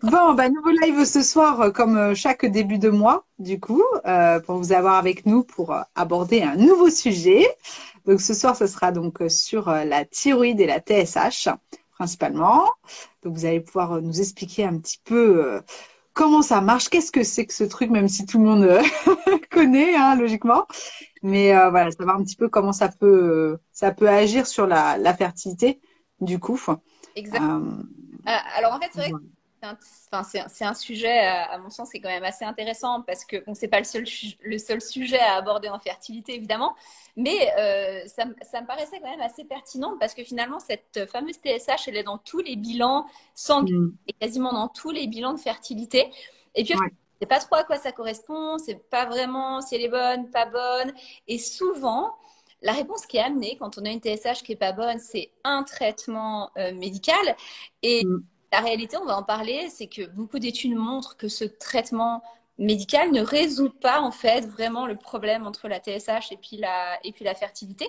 Bon, bah, nouveau live ce soir, comme chaque début de mois, du coup, pour vous avoir avec nous pour aborder un nouveau sujet. Donc, ce soir, ce sera donc sur la thyroïde et la TSH, principalement. Donc, vous allez pouvoir nous expliquer un petit peu comment ça marche, qu'est-ce que c'est que ce truc, même si tout le monde connaît, hein, logiquement. Mais voilà, savoir un petit peu comment ça peut agir sur la fertilité, du coup. Exact. Euh, Alors en fait, c'est vrai que voilà. c'est un sujet, à mon sens, qui est quand même assez intéressant parce que bon, c'est pas le seul sujet à aborder en fertilité, évidemment, mais ça me paraissait quand même assez pertinent parce que finalement, cette fameuse TSH, elle est dans tous les bilans sanguins Mm. et quasiment dans tous les bilans de fertilité. Et puis, Ouais. c'est pas trop à quoi ça correspond, c'est pas vraiment si elle est bonne, pas bonne. Et souvent, la réponse qui est amenée quand on a une TSH qui est pas bonne, c'est un traitement médical. Et Mm. la réalité, on va en parler, c'est que beaucoup d'études montrent que ce traitement médical ne résout pas en fait vraiment le problème entre la TSH et puis la fertilité.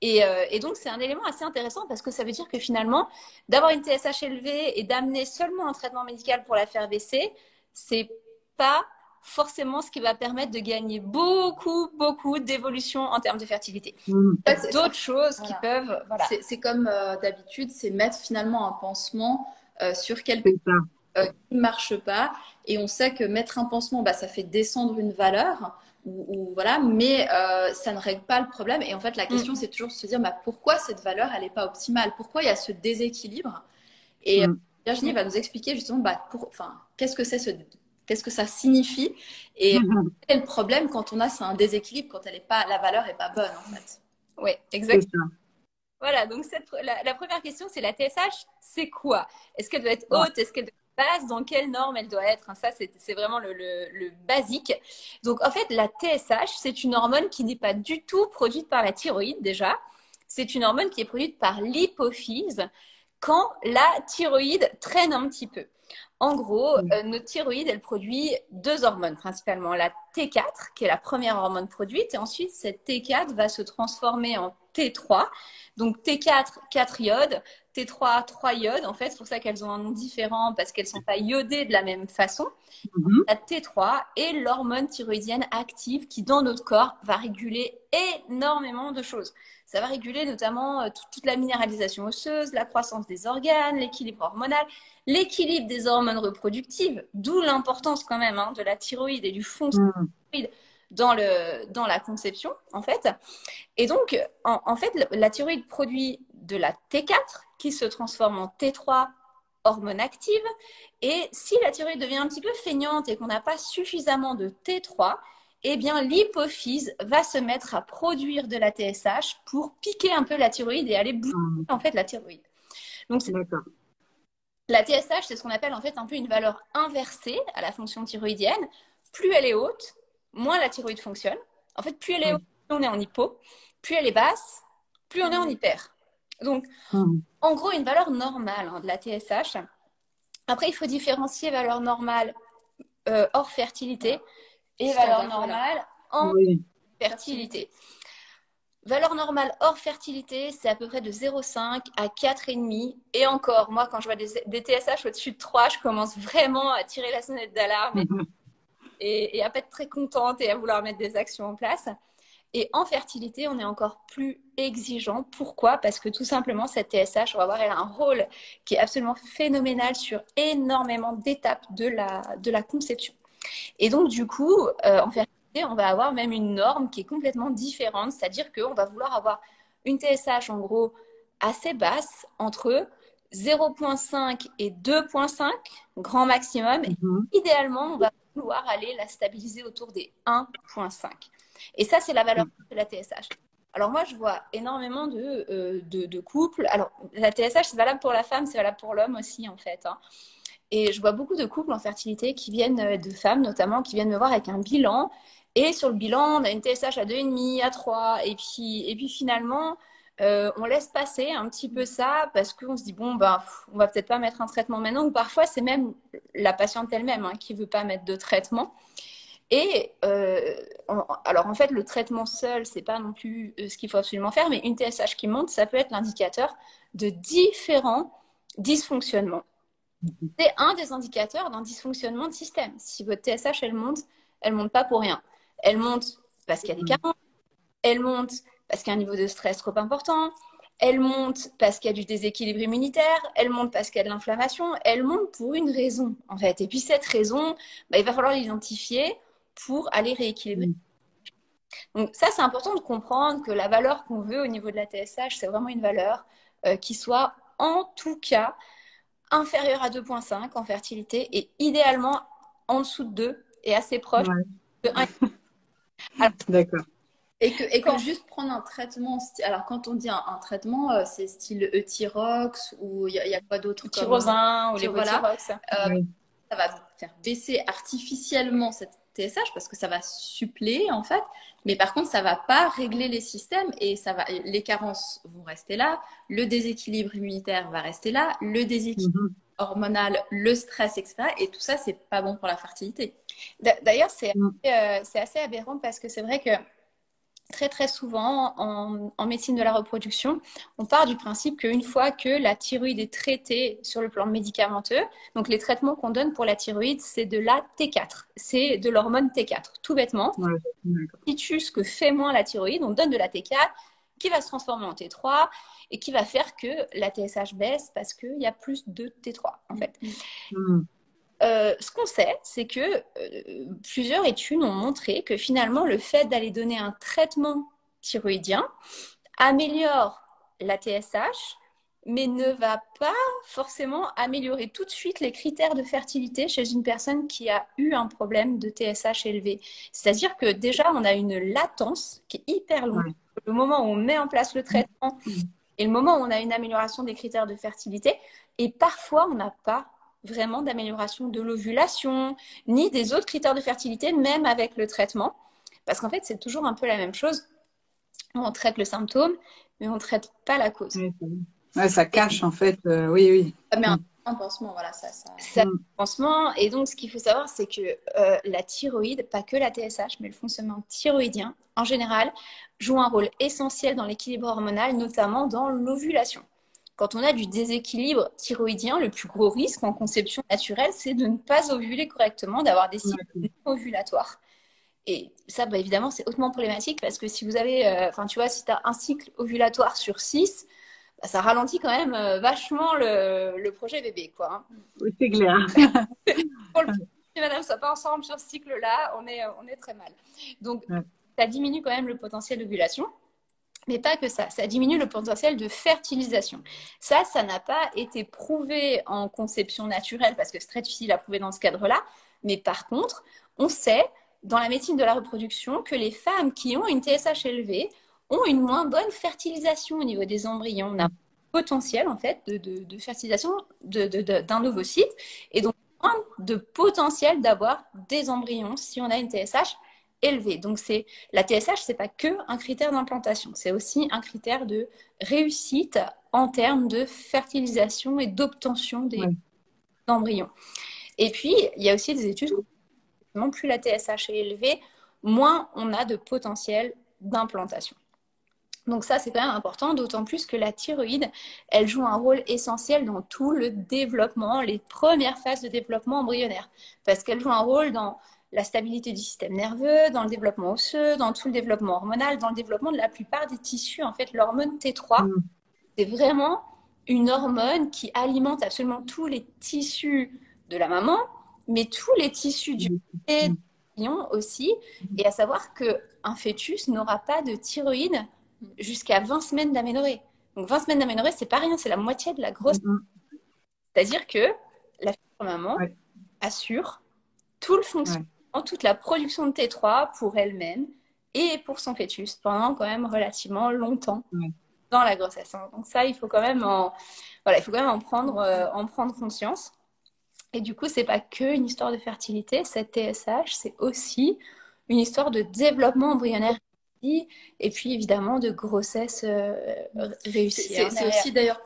Et donc, c'est un élément assez intéressant parce que ça veut dire que finalement, d'avoir une TSH élevée et d'amener seulement un traitement médical pour la faire baisser, c'est pas forcément ce qui va permettre de gagner beaucoup d'évolution en termes de fertilité. Mm. Il y a d'autres choses qui peuvent, voilà. C'est comme d'habitude, c'est mettre finalement un pansement sur quelque C'est ça. qui ne marche pas. Et on sait que mettre un pansement, bah, ça fait descendre une valeur, voilà, mais ça ne règle pas le problème. Et en fait, la question, c'est toujours de se dire bah, pourquoi cette valeur, elle n'est pas optimale? Pourquoi il y a ce déséquilibre? Et Mm. Virginie va nous expliquer justement bah, qu'est-ce que qu'est-ce que ça signifie et quel est le problème quand on a c'est un déséquilibre, quand elle est pas, la valeur n'est pas bonne en fait. Oui, C'est exactement. ça. Voilà, donc la première question, c'est la TSH, c'est quoi? Est-ce qu'elle doit être Ouais. haute? Est-ce qu'elle doit être basse? Dans quelle norme elle doit être? Ça, c'est vraiment le basique. Donc, en fait, la TSH, c'est une hormone qui n'est pas du tout produite par la thyroïde, déjà. C'est une hormone qui est produite par l'hypophyse quand la thyroïde traîne un petit peu. En gros, Mm. notre thyroïde, elle produit deux hormones principalement. La T4, qui est la première hormone produite, et ensuite, cette T4 va se transformer en T3. Donc T4, 4 iodes, T3, 3 iodes. En fait, c'est pour ça qu'elles ont un nom différent, parce qu'elles ne sont pas iodées de la même façon. Mhm. La T3 est l'hormone thyroïdienne active qui, dans notre corps, va réguler énormément de choses. Ça va réguler notamment toute la minéralisation osseuse, la croissance des organes, l'équilibre hormonal, l'équilibre des hormones reproductives, d'où l'importance quand même de la thyroïde et du fonctionnement Mm. dans la conception, en fait. Et donc, en fait, la thyroïde produit de la T4 qui se transforme en T3, hormone active. Et si la thyroïde devient un petit peu feignante et qu'on n'a pas suffisamment de T3, eh bien, l'hypophyse va se mettre à produire de la TSH pour piquer un peu la thyroïde et aller booster Mm. en fait la thyroïde. Donc, D'accord. la TSH, c'est ce qu'on appelle en fait un peu une valeur inversée à la fonction thyroïdienne. Plus elle est haute, moins la thyroïde fonctionne. En fait, plus elle est haute, Mm. plus on est en hypo. Plus elle est basse, plus on est en hyper. Donc, Mm. en gros, une valeur normale de la TSH. Après, il faut différencier valeur normale hors fertilité et valeur normale en Oui. fertilité. Valeur normale hors fertilité, c'est à peu près de 0,5 à 4,5. Et encore, moi, quand je vois des TSH au-dessus de 3, je commence vraiment à tirer la sonnette d'alarme et à pas être très contente et à vouloir mettre des actions en place. Et en fertilité, on est encore plus exigeant. Pourquoi? Parce que tout simplement, cette TSH, on va voir, elle a un rôle qui est absolument phénoménal sur énormément d'étapes de la conception. Et donc, du coup, en fertilité, on va avoir même une norme qui est complètement différente, c'est-à-dire qu'on va vouloir avoir une TSH, en gros, assez basse, entre 0,5 et 2,5, grand maximum. Et Mhm. idéalement, on va vouloir aller la stabiliser autour des 1,5. Et ça, c'est la valeur de la TSH. Alors moi, je vois énormément de couples. Alors, la TSH, c'est valable pour la femme, c'est valable pour l'homme aussi, en fait. Et je vois beaucoup de couples en fertilité qui viennent, de femmes notamment, qui viennent me voir avec un bilan. Et sur le bilan, on a une TSH à 2,5, à 3. Et puis finalement, on laisse passer un petit peu ça parce qu'on se dit, bon, ben, on va peut-être pas mettre un traitement maintenant. Ou parfois, c'est même la patiente elle-même qui veut pas mettre de traitement. Et alors en fait, le traitement seul, c'est pas non plus ce qu'il faut absolument faire, mais une TSH qui monte, ça peut être l'indicateur de différents dysfonctionnements. C'est un des indicateurs d'un dysfonctionnement de système. Si votre TSH, elle monte pas pour rien. Elle monte parce qu'il y a des carences, elle monte parce qu'il y a un niveau de stress trop important, elle monte parce qu'il y a du déséquilibre immunitaire, elle monte parce qu'il y a de l'inflammation, elle monte pour une raison, en fait. Et puis cette raison, il va falloir l'identifier pour aller rééquilibrer. Donc ça, c'est important de comprendre que la valeur qu'on veut au niveau de la TSH, c'est vraiment une valeur qui soit en tout cas inférieure à 2,5 en fertilité et idéalement en dessous de 2 et assez proche de 1. D'accord. Et que juste prendre un traitement, alors quand on dit un traitement, c'est style Euthyrox ou il y a quoi d'autre comme Tyrosin ou les voilà, Euthyrox. ça va faire baisser artificiellement cette TSH parce que ça va suppléer en fait, mais par contre ça va pas régler les systèmes et les carences vont rester là, le déséquilibre immunitaire va rester là, le déséquilibre hormonal, le stress, etc. Et tout ça, c'est pas bon pour la fertilité. D'ailleurs, c'est assez aberrant parce que c'est vrai que très très souvent en médecine de la reproduction, on part du principe qu'une fois que la thyroïde est traitée sur le plan médicamenteux, donc les traitements qu'on donne pour la thyroïde, c'est de la T4, c'est de l'hormone T4, tout bêtement. Titus que fait moins la thyroïde, on donne de la T4 qui va se transformer en T3 et qui va faire que la TSH baisse parce qu'il y a plus de T3 en fait. Ce qu'on sait, c'est que plusieurs études ont montré que finalement, le fait d'aller donner un traitement thyroïdien améliore la TSH, mais ne va pas forcément améliorer tout de suite les critères de fertilité chez une personne qui a eu un problème de TSH élevé. C'est-à-dire que déjà, on a une latence qui est hyper longue. Le moment où on met en place le traitement et le moment où on a une amélioration des critères de fertilité, et parfois, on n'a pas vraiment d'amélioration de l'ovulation, ni des autres critères de fertilité, même avec le traitement. Parce qu'en fait, c'est toujours un peu la même chose. On traite le symptôme, mais on ne traite pas la cause. Ça cache, en fait. Oui. Ça met un pansement, voilà. Ça met un pansement. Et donc, ce qu'il faut savoir, c'est que la thyroïde, pas que la TSH, mais le fonctionnement thyroïdien, en général, joue un rôle essentiel dans l'équilibre hormonal, notamment dans l'ovulation. Quand on a du déséquilibre thyroïdien, le plus gros risque en conception naturelle, c'est de ne pas ovuler correctement, d'avoir des cycles non ovulatoires. Et ça, évidemment, c'est hautement problématique parce que si vous avez, tu vois, si tu as un cycle ovulatoire sur 6, ça ralentit quand même vachement le projet bébé, quoi. Hein. Oui, c'est clair. Pour le si madame ne soit pas ensemble sur ce cycle-là, on est très mal. Donc, ça diminue quand même le potentiel d'ovulation. Mais pas que ça diminue le potentiel de fertilisation. Ça n'a pas été prouvé en conception naturelle parce que c'est très difficile à prouver dans ce cadre-là. Mais par contre, on sait dans la médecine de la reproduction que les femmes qui ont une TSH élevée ont une moins bonne fertilisation au niveau des embryons. On a un potentiel en fait de fertilisation d'un ovocyte et donc moins de potentiel d'avoir des embryons si on a une TSH élevé. Donc, la TSH, ce n'est pas que un critère d'implantation, c'est aussi un critère de réussite en termes de fertilisation et d'obtention des embryons. Et puis, il y a aussi des études où plus la TSH est élevée, moins on a de potentiel d'implantation. Donc ça, c'est quand même important, d'autant plus que la thyroïde, elle joue un rôle essentiel dans tout le développement, les premières phases de développement embryonnaire, parce qu'elle joue un rôle dans la stabilité du système nerveux, dans le développement osseux, dans tout le développement hormonal, dans le développement de la plupart des tissus. En fait, l'hormone T3, c'est vraiment une hormone qui alimente absolument tous les tissus de la maman, mais tous les tissus du embryon aussi. Et à savoir qu'un fœtus n'aura pas de thyroïde jusqu'à 20 semaines d'aménorrhée. Donc 20 semaines d'aménorrhée, c'est pas rien, c'est la moitié de la grossesse. C'est-à-dire que la maman assure tout le fonctionnement, toute la production de T3 pour elle-même et pour son fœtus pendant quand même relativement longtemps dans la grossesse. Donc ça, il faut quand même en prendre conscience. Et du coup, c'est pas que une histoire de fertilité, cette TSH, c'est aussi une histoire de développement embryonnaire et puis évidemment de grossesse réussie. C'est aussi d'ailleurs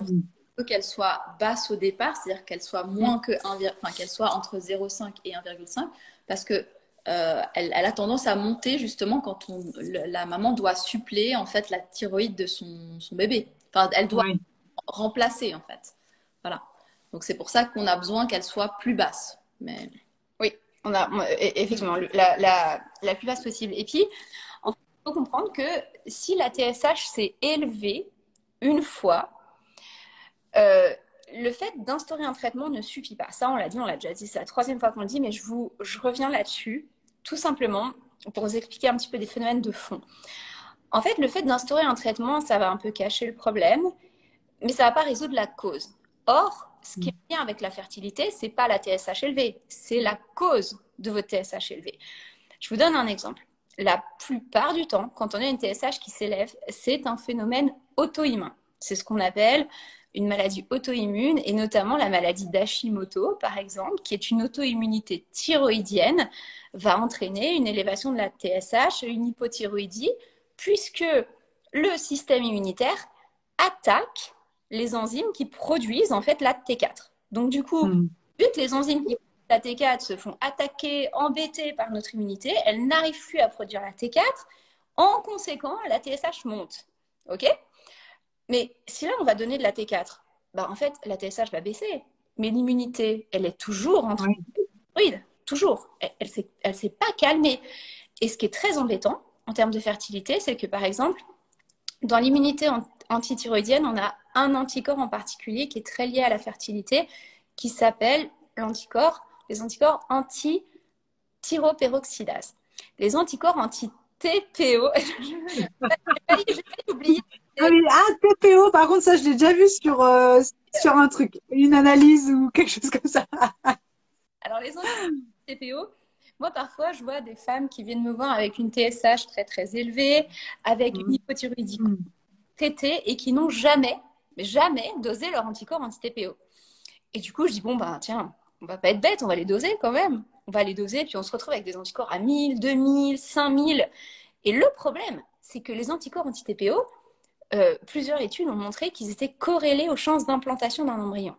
qu'elle soit basse au départ, c'est-à-dire qu'elle soit moins que qu'elle soit entre 0,5 et 1,5, parce que elle a tendance à monter justement quand la maman doit suppléer en fait la thyroïde de son bébé. Enfin, elle doit remplacer en fait. Voilà. Donc, c'est pour ça qu'on a besoin qu'elle soit plus basse. Mais... Oui, effectivement la plus basse possible. Et puis, en fait, il faut comprendre que si la TSH s'est élevée une fois, le fait d'instaurer un traitement ne suffit pas. Ça, on l'a dit, on l'a déjà dit, c'est la troisième fois qu'on le dit, mais je reviens là-dessus, tout simplement pour vous expliquer un petit peu des phénomènes de fond. En fait, le fait d'instaurer un traitement, ça va un peu cacher le problème, mais ça ne va pas résoudre la cause. Or, ce qui est bien avec la fertilité, ce n'est pas la TSH élevée, c'est la cause de votre TSH élevée. Je vous donne un exemple. La plupart du temps, quand on a une TSH qui s'élève, c'est un phénomène auto-immun. C'est ce qu'on appelle une maladie auto-immune, et notamment la maladie d'Hashimoto, par exemple, qui est une auto-immunité thyroïdienne, va entraîner une élévation de la TSH, une hypothyroïdie, puisque le système immunitaire attaque les enzymes qui produisent en fait la T4. Donc du coup, vu que les enzymes qui produisent la T4 se font attaquer, embêter par notre immunité, elles n'arrivent plus à produire la T4. En conséquent, la TSH monte. Ok ? Mais si là, on va donner de la T4, bah, en fait, la TSH va baisser. Mais l'immunité, elle est toujours en train de toujours. Elle s'est pas calmée. Et ce qui est très embêtant en termes de fertilité, c'est que, par exemple, dans l'immunité antithyroïdienne, on a un anticorps en particulier qui est très lié à la fertilité, qui s'appelle les anticorps anti-thyroperoxydase. Les anticorps anti-TPO, j'ai failli oublier. Ah oui, TPO, par contre, ça, je l'ai déjà vu sur un truc, une analyse ou quelque chose comme ça. Alors, les anti-TPO, moi, parfois, je vois des femmes qui viennent me voir avec une TSH très, très élevée, avec une hypothyroïdie traitée et qui n'ont jamais dosé leur anticorps anti-TPO. Et du coup, je dis, bon, bah, tiens, on va pas être bête, on va les doser quand même. On va les doser, puis on se retrouve avec des anticorps à 1000, 2000, 5000. Et le problème, c'est que les anticorps anti-TPO, plusieurs études ont montré qu'ils étaient corrélés aux chances d'implantation d'un embryon.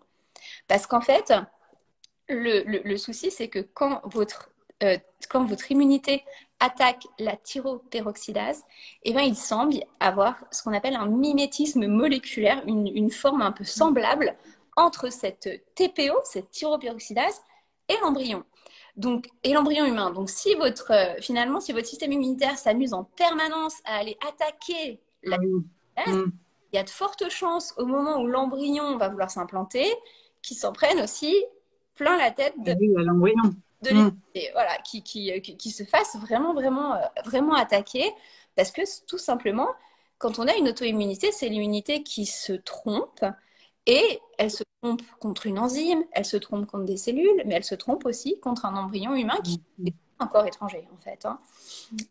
Parce qu'en fait, le souci, c'est que quand votre immunité attaque la thyroperoxydase, eh bien, il semble avoir ce qu'on appelle un mimétisme moléculaire, une forme un peu semblable entre cette TPO, cette thyroperoxydase, et l'embryon. Et l'embryon humain. Donc, finalement, si votre système immunitaire s'amuse en permanence à aller attaquer la il y a de fortes chances au moment où l'embryon va vouloir s'implanter qu'il s'en prenne aussi plein la tête de l'embryon. Et voilà, qui se fasse vraiment attaquer, parce que tout simplement, quand on a une auto-immunité, c'est l'immunité qui se trompe, et elle se trompe contre une enzyme, elle se trompe contre des cellules, mais elle se trompe aussi contre un embryon humain qui est un corps étranger, en fait. Hein.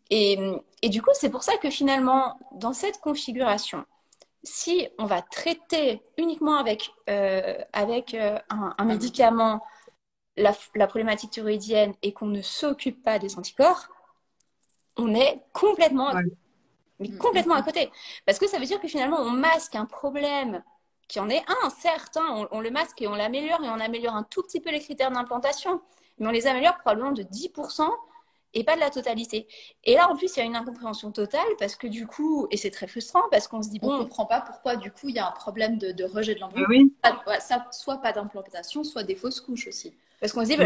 Et du coup, c'est pour ça que finalement, dans cette configuration, si on va traiter uniquement avec un médicament la problématique thyroïdienne et qu'on ne s'occupe pas des anticorps, on est complètement à côté. Parce que ça veut dire que finalement, on masque un problème qui en est un, certes, hein, on le masque et on l'améliore, et on améliore un tout petit peu les critères d'implantation, mais on les améliore probablement de 10% et pas de la totalité. Et là, en plus, il y a une incompréhension totale, parce que du coup, et c'est très frustrant, parce qu'on se dit, on ne comprend pas pourquoi, du coup, il y a un problème de rejet de l'embryon. Soit pas d'implantation, soit des fausses couches aussi. Parce qu'on se dit,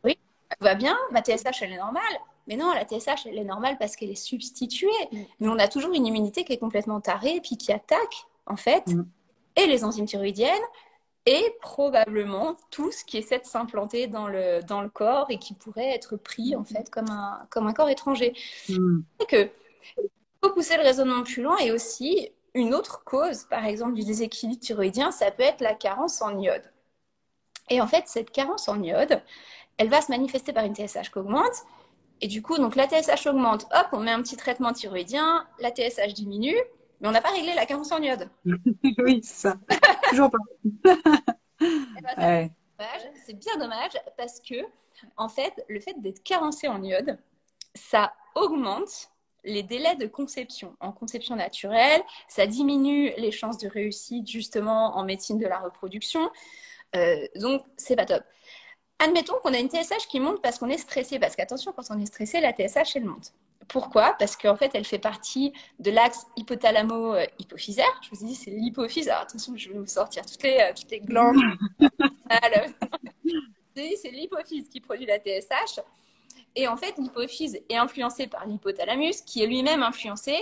oui, tout va bien, ma TSH, elle est normale. Mais non, la TSH, elle est normale parce qu'elle est substituée. Mais on a toujours une immunité qui est complètement tarée, et puis qui attaque, en fait, et les enzymes thyroïdiennes, et probablement tout ce qui essaie de s'implanter dans le corps et qui pourrait être pris, en fait, comme un corps étranger. C'est que faut pousser le raisonnement plus loin, et aussi une autre cause, par exemple, du déséquilibre thyroïdien, ça peut être la carence en iode. Et en fait, cette carence en iode, elle va se manifester par une TSH qui augmente. Et du coup, donc la TSH augmente, hop, on met un petit traitement thyroïdien, la TSH diminue, mais on n'a pas réglé la carence en iode. Oui, c'est ça. Toujours pas. C'est bien dommage, parce que, en fait, le fait d'être carencé en iode, ça augmente les délais de conception. En conception naturelle, ça diminue les chances de réussite, justement, en médecine de la reproduction. Donc, c'est pas top. Admettons qu'on a une TSH qui monte parce qu'on est stressé. Parce qu'attention, quand on est stressé, la TSH, elle monte. Pourquoi ? Parce qu'en fait, elle fait partie de l'axe hypothalamo-hypophysaire. Je vous ai dit, c'est l'hypophyse. Alors attention, je vais vous sortir toutes les glandes. C'est l'hypophyse qui produit la TSH. Et en fait, l'hypophyse est influencée par l'hypothalamus, qui est lui-même influencé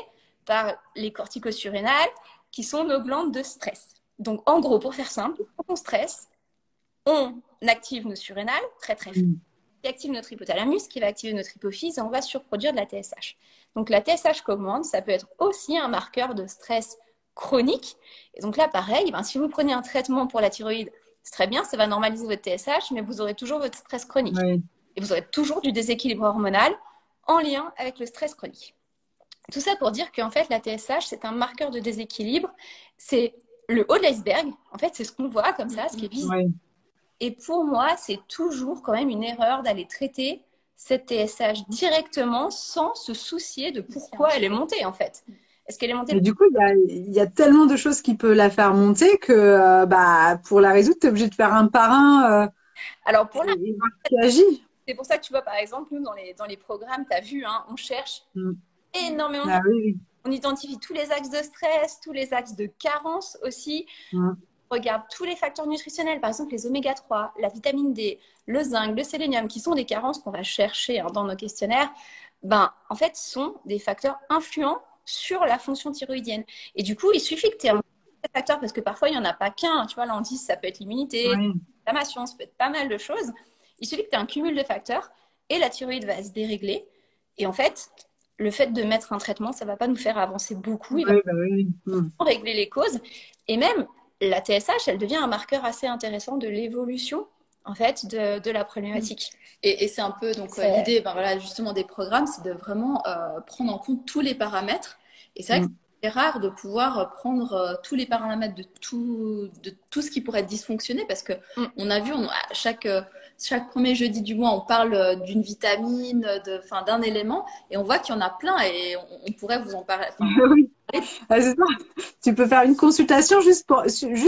par les corticaux surrénales, qui sont nos glandes de stress. Donc, en gros, pour faire simple, quand on stresse, on active nos surrénales très très fort, qui active notre hypothalamus, qui va activer notre hypophyse, et on va surproduire de la TSH. Donc, la TSH qu'augmente, ça peut être aussi un marqueur de stress chronique. Et donc là, pareil, si vous prenez un traitement pour la thyroïde, c'est très bien, ça va normaliser votre TSH, mais vous aurez toujours votre stress chronique. Oui. Et vous aurez toujours du déséquilibre hormonal en lien avec le stress chronique. Tout ça pour dire qu'en fait, la TSH, c'est un marqueur de déséquilibre. C'est le haut de l'iceberg. En fait, c'est ce qu'on voit comme ça, ce qui est visible. Oui. Et pour moi, c'est toujours quand même une erreur d'aller traiter cette TSH directement sans se soucier de pourquoi elle est montée, en fait. Est-ce qu'elle est montée? Et du coup, il y a tellement de choses qui peuvent la faire monter que pour la résoudre, tu es obligé de faire un par un Alors, pour et voir qui agit. c'est pour ça que tu vois, par exemple, nous, dans les programmes, tu as vu, hein, on cherche énormément. Ah, oui. On identifie tous les axes de stress, tous les axes de carence aussi. On regarde tous les facteurs nutritionnels, par exemple les oméga 3, la vitamine D, le zinc, le sélénium, qui sont des carences qu'on va chercher dans nos questionnaires. En fait, sont des facteurs influents sur la fonction thyroïdienne. Et du coup, il suffit que tu aies un facteur, parce que parfois, il n'y en a pas qu'un. Tu vois, l'indice, ça peut être l'immunité, l'inflammation, ça peut être pas mal de choses. Il suffit que tu aies un cumul de facteurs et la thyroïde va se dérégler. Et en fait, le fait de mettre un traitement, ça ne va pas nous faire avancer beaucoup. Il va régler les causes. Et même, la TSH, elle devient un marqueur assez intéressant de l'évolution en fait, de la problématique. Et c'est un peu l'idée justement des programmes, c'est de vraiment prendre en compte tous les paramètres. Et c'est vrai que c'est rare de pouvoir prendre tous les paramètres de tout ce qui pourrait dysfonctionner, parce que on a vu, chaque premier jeudi du mois, on parle d'une vitamine, d'un élément, et on voit qu'il y en a plein, et on pourrait vous en parler. Oui. Ah, c'est ça. Tu peux faire une consultation juste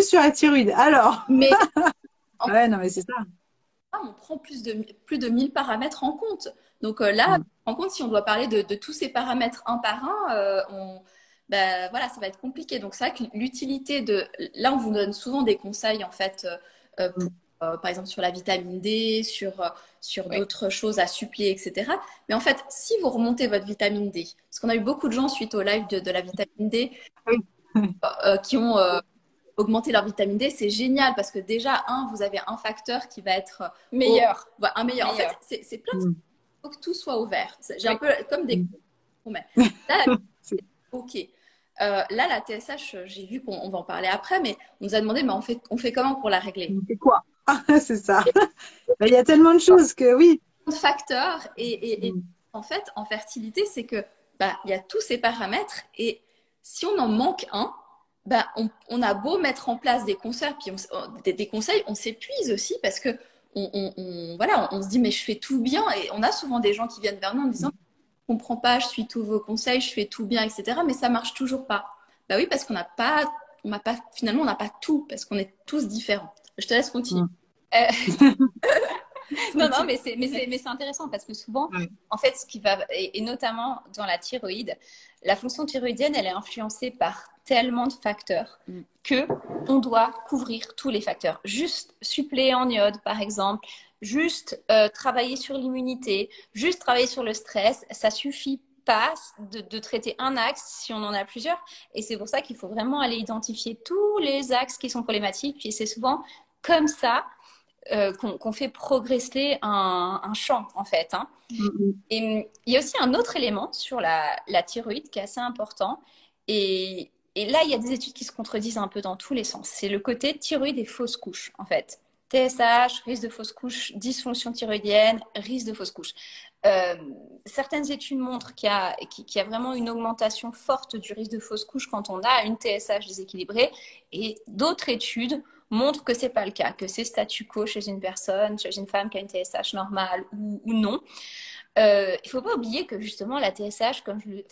sur la thyroïde. Alors. Mais ouais, non, mais c'est ça. On prend plus de 1000 paramètres en compte. Donc là, en compte, si on doit parler de tous ces paramètres un par un, ça va être compliqué. Donc c'est vrai que l'utilité là, on vous donne souvent des conseils en fait, par exemple sur la vitamine D, sur d'autres choses à suppléer, etc. Mais en fait, si vous remontez votre vitamine D, parce qu'on a eu beaucoup de gens suite au live de la vitamine D qui ont augmenter leur vitamine D, c'est génial, parce que déjà, vous avez un facteur qui va être meilleur. Un meilleur. En fait, c'est plein de choses. Il faut que tout soit ouvert. J'ai un peu comme des... Là, ok. Là, la TSH, j'ai vu qu'on va en parler après, mais on nous a demandé, mais on fait comment pour la régler? On fait quoi? C'est ça. Il y a tellement de choses que oui. De facteurs. Et en fait, en fertilité, c'est que il y a tous ces paramètres, et si on en manque un, on a beau mettre en place des conseils, puis des conseils, on s'épuise aussi, parce que on se dit mais je fais tout bien, et on a souvent des gens qui viennent vers nous en disant je comprends pas, je suis tous vos conseils, je fais tout bien, etc. Mais ça marche toujours pas. Oui, parce qu'on n'a pas finalement on n'a pas tout, parce qu'on est tous différents. Je te laisse continuer. Non, mais c'est intéressant, parce que souvent, en fait, ce qui va, et notamment dans la thyroïde, la fonction thyroïdienne, elle est influencée par tellement de facteurs que on doit couvrir tous les facteurs. Juste suppléer en iode, par exemple, juste travailler sur l'immunité, juste travailler sur le stress, ça suffit pas de traiter un axe si on en a plusieurs. Et c'est pour ça qu'il faut vraiment aller identifier tous les axes qui sont problématiques. Puis c'est souvent comme ça qu'on fait progresser un champ, en fait. Et il y a aussi un autre élément sur la thyroïde qui est assez important. Et là, il y a des études qui se contredisent un peu dans tous les sens. C'est le côté thyroïde et fausse couche, en fait. TSH, risque de fausse couche, dysfonction thyroïdienne, risque de fausse couche. Certaines études montrent qu'il y a vraiment une augmentation forte du risque de fausse couche quand on a une TSH déséquilibrée. Et d'autres études montrent que c'est pas le cas, que c'est statu quo chez une personne, chez une femme qui a une TSH normale ou non. Il faut pas oublier que justement la TSH,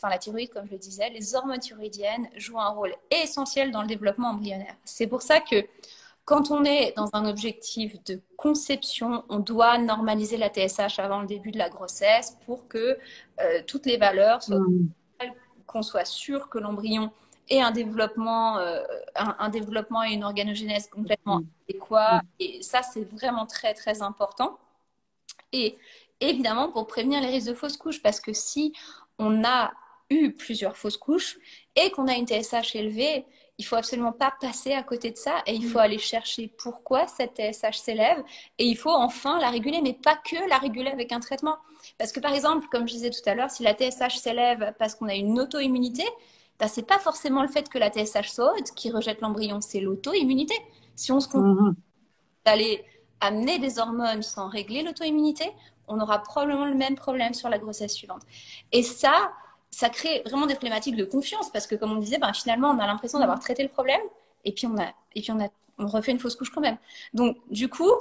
la thyroïde, comme je le disais, les hormones thyroïdiennes jouent un rôle essentiel dans le développement embryonnaire. C'est pour ça que quand on est dans un objectif de conception, on doit normaliser la TSH avant le début de la grossesse pour que toutes les valeurs soient qu'on soit sûr que l'embryon et un développement et une organogénèse complètement adéquats. Et ça, c'est vraiment très, très important. Et évidemment, pour prévenir les risques de fausses couches, parce que si on a eu plusieurs fausses couches et qu'on a une TSH élevée, il faut absolument pas passer à côté de ça et il faut aller chercher pourquoi cette TSH s'élève et il faut enfin la réguler, mais pas que la réguler avec un traitement. Parce que par exemple, comme je disais tout à l'heure, si la TSH s'élève parce qu'on a une auto-immunité, ben, c'est pas forcément le fait que la TSH saute qui rejette l'embryon, c'est l'auto-immunité. Si on se contente d'aller amener des hormones sans régler l'auto-immunité, on aura probablement le même problème sur la grossesse suivante. Et ça crée vraiment des problématiques de confiance parce que, comme on disait, ben, finalement, on a l'impression d'avoir traité le problème et puis on refait une fausse couche quand même. Donc, du coup,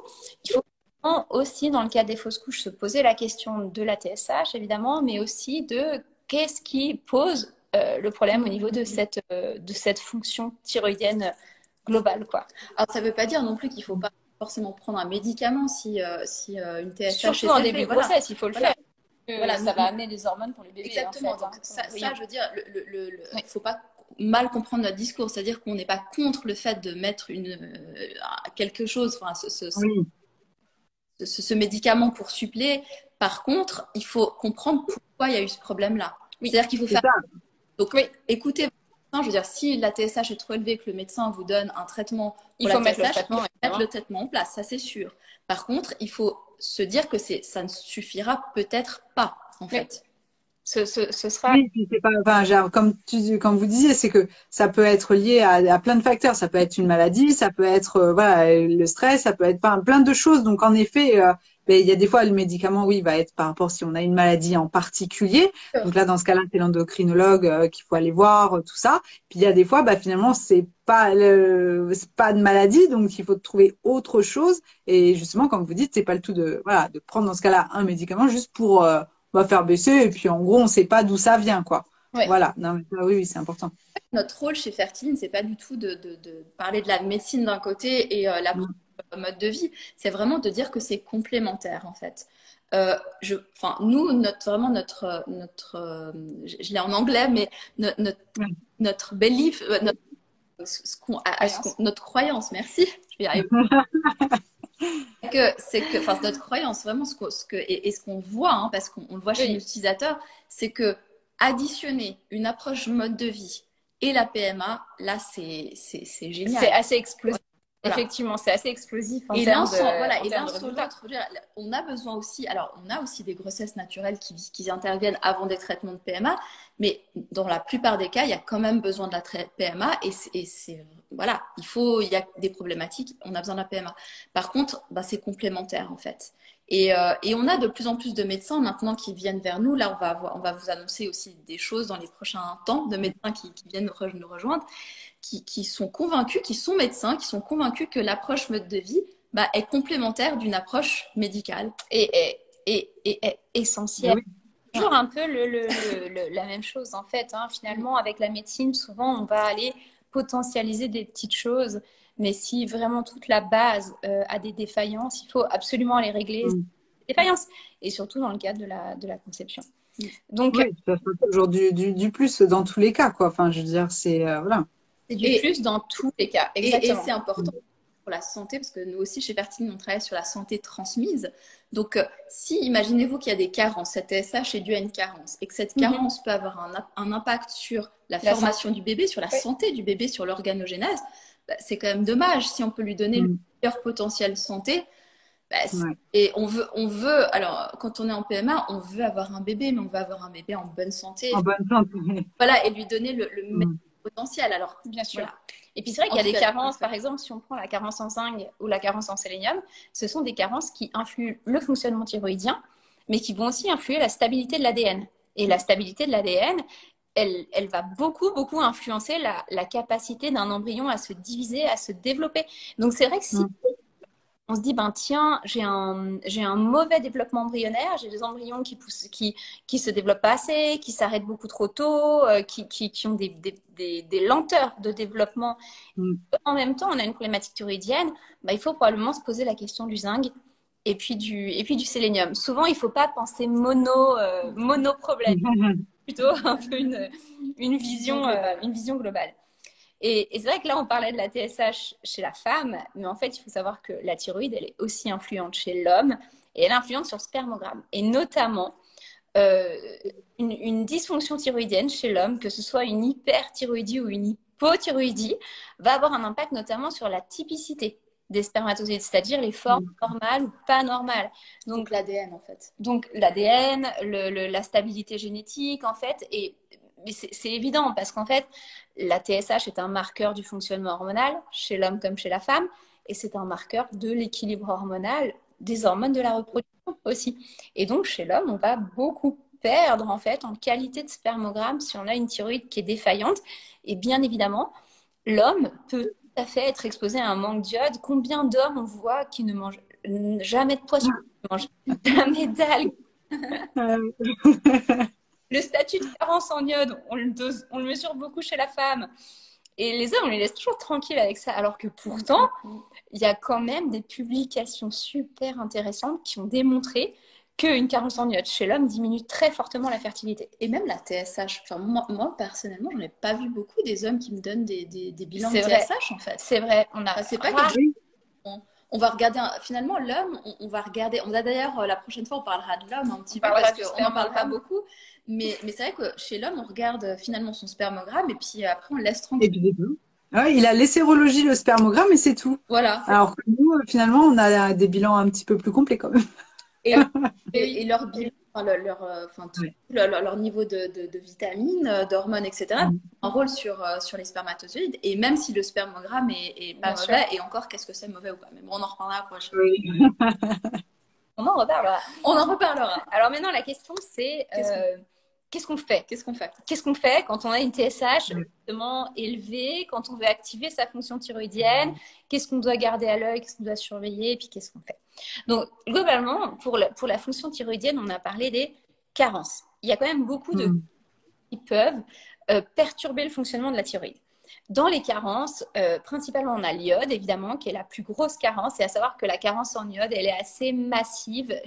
il faut aussi, dans le cas des fausses couches, se poser la question de la TSH, évidemment, mais aussi de qu'est-ce qui pose le problème au niveau de cette fonction thyroïdienne globale, quoi. Alors, ça ne veut pas dire non plus qu'il ne faut pas forcément prendre un médicament si une TSH surtout en début de grossesse, il faut le faire. Voilà, ça va amener des hormones pour les bébés. Exactement. En fait, donc, ça, je veux dire, il ne faut pas mal comprendre notre discours. C'est-à-dire qu'on n'est pas contre le fait de mettre quelque chose, enfin, ce médicament pour suppléer. Par contre, il faut comprendre pourquoi il y a eu ce problème-là. C'est-à-dire qu'il faut faire. Donc, écoutez, je veux dire, si la TSH est trop élevée, que le médecin vous donne un traitement pour la TSH, il faut mettre le traitement en place, ça c'est sûr. Par contre, il faut se dire que ça ne suffira peut-être pas, en fait. Ce sera... Oui, puis c'est pas, enfin, genre, comme vous disiez, c'est que ça peut être lié à plein de facteurs. Ça peut être une maladie, ça peut être voilà, le stress, ça peut être plein de choses. Donc en effet, ben, il y a des fois le médicament, oui, va être par rapport si on a une maladie en particulier. Donc là, dans ce cas-là, c'est l'endocrinologue qu'il faut aller voir, tout ça. Puis il y a des fois, bah finalement, c'est pas de maladie, donc il faut trouver autre chose. Et justement, comme vous dites, c'est pas le tout de prendre dans ce cas-là un médicament juste pour faire baisser et puis en gros on sait pas d'où ça vient quoi. Voilà, non, mais ça, oui c'est important. Notre rôle chez Fertiline, c'est pas du tout de parler de la médecine d'un côté et la mode de vie, c'est vraiment de dire que c'est complémentaire en fait. Nous, notre je l'ai en anglais, mais notre belief, notre croyance, merci, je vais y arriver. Enfin, notre croyance, vraiment, ce qu'on voit, hein, parce qu'on le voit chez nos utilisateurs, c'est que additionner une approche mode de vie et la PMA, là, c'est génial. C'est assez explosif. Voilà. Effectivement, c'est assez explosif. Et l'un sur l'autre, on a besoin aussi, alors on a aussi des grossesses naturelles qui interviennent avant des traitements de PMA, mais dans la plupart des cas, il y a quand même besoin de la PMA et c'est voilà, il y a des problématiques, on a besoin de la PMA. Par contre, c'est complémentaire en fait. Et on a de plus en plus de médecins maintenant qui viennent vers nous. Là, on va vous annoncer aussi des choses dans les prochains temps de médecins qui viennent nous rejoindre. Qui sont convaincus, qui sont médecins, qui sont convaincus que l'approche mode de vie est complémentaire d'une approche médicale. Et est essentielle. Toujours un peu la même chose en fait. Hein. Finalement, avec la médecine, souvent, on va aller potentialiser des petites choses. Mais si vraiment toute la base a des défaillances, il faut absolument les régler, ces défaillances. Et surtout dans le cadre de la conception. Donc, ça fait toujours du plus dans tous les cas, quoi. Enfin, je veux dire, c'est voilà. C'est du plus dans tous les cas. Exactement. Et c'est important pour la santé, parce que nous aussi, chez Fertiline, on travaille sur la santé transmise. Donc, si, imaginez-vous qu'il y a des carences, cette TSH est due à une carence, et que cette carence peut avoir un impact sur la formation du bébé, sur la santé du bébé, sur l'organogénèse, c'est quand même dommage. Si on peut lui donner le meilleur potentiel santé, et on veut, alors, quand on est en PMA, on veut avoir un bébé, mais on veut avoir un bébé en bonne santé. En bonne santé. Voilà, et lui donner le meilleur potentiel. Alors, bien sûr. Voilà. Et puis c'est vrai qu'il y a des carences, par exemple, si on prend la carence en zinc ou la carence en sélénium, ce sont des carences qui influent le fonctionnement thyroïdien, mais qui vont aussi influer la stabilité de l'ADN. Et la stabilité de l'ADN, elle va beaucoup, beaucoup influencer la capacité d'un embryon à se diviser, à se développer. Donc c'est vrai que si on se dit, tiens, j'ai un mauvais développement embryonnaire, j'ai des embryons qui se développent pas assez, qui s'arrêtent beaucoup trop tôt, qui ont des lenteurs de développement. En même temps, on a une problématique thyroïdienne, il faut probablement se poser la question du zinc et puis du sélénium. Souvent, il ne faut pas penser mono-problème. plutôt un peu une vision globale. Et c'est vrai que là, on parlait de la TSH chez la femme, mais en fait, il faut savoir que la thyroïde, elle est aussi influente chez l'homme et elle est influente sur le spermogramme. Et notamment, euh, une dysfonction thyroïdienne chez l'homme, que ce soit une hyperthyroïdie ou une hypothyroïdie, va avoir un impact notamment sur la typicité des spermatozoïdes, c'est-à-dire les formes normales ou pas normales. Donc l'ADN, en fait. Donc l'ADN, la stabilité génétique, en fait, et c'est évident parce qu'en fait, la TSH est un marqueur du fonctionnement hormonal chez l'homme comme chez la femme, et c'est un marqueur de l'équilibre hormonal des hormones de la reproduction aussi. Et donc chez l'homme, on va beaucoup perdre en fait en qualité de spermogramme si on a une thyroïde qui est défaillante. Et bien évidemment, l'homme peut tout à fait être exposé à un manque d'iode. Combien d'hommes on voit qui ne mangent jamais de poisson, qui ne mangent jamais d'algues? Le statut de carence en iode, on le mesure beaucoup chez la femme. Et les hommes, on les laisse toujours tranquilles avec ça. Alors que pourtant, il y a quand même des publications super intéressantes qui ont démontré qu'une carence en iode chez l'homme diminue très fortement la fertilité. Et même la TSH. Enfin, moi personnellement, j'en ai pas vu beaucoup des hommes qui me donnent des bilans de C'est vrai. TSH, en fait. C'est vrai. C'est pas que on va regarder finalement l'homme, on va regarder. On va d'ailleurs la prochaine fois on parlera de l'homme un petit peu parce qu'on n'en parle pas beaucoup. Mais c'est vrai que chez l'homme, on regarde finalement son spermogramme et puis après on le laisse tranquille. Ouais, il a les sérologies, le spermogramme et c'est tout. Voilà. Alors que nous, finalement, on a des bilans un petit peu plus complets quand même. Et leur bilan, leur niveau de vitamines, d'hormones, etc., un rôle sur les spermatozoïdes. Et même si le spermogramme est pas mauvais, et encore, qu'est-ce que c'est mauvais ou pas? Mais bon, on en reparlera prochainement. Oui. On en reparlera. On en reparlera. Alors maintenant, la question, c'est qu'est-ce qu'on fait? Qu'est-ce qu'on fait? Qu'est-ce qu'on fait quand on a une TSH justement élevée, quand on veut activer sa fonction thyroïdienne? Qu'est-ce qu'on doit garder à l'œil? Qu'est-ce qu'on doit surveiller? Et puis, qu'est-ce qu'on fait? Donc, globalement, pour la fonction thyroïdienne, on a parlé des carences. Il y a quand même beaucoup de qui peuvent perturber le fonctionnement de la thyroïde. Dans les carences, principalement, on a l'iode, évidemment, qui est la plus grosse carence. Et à savoir que la carence en iode, elle est assez massive,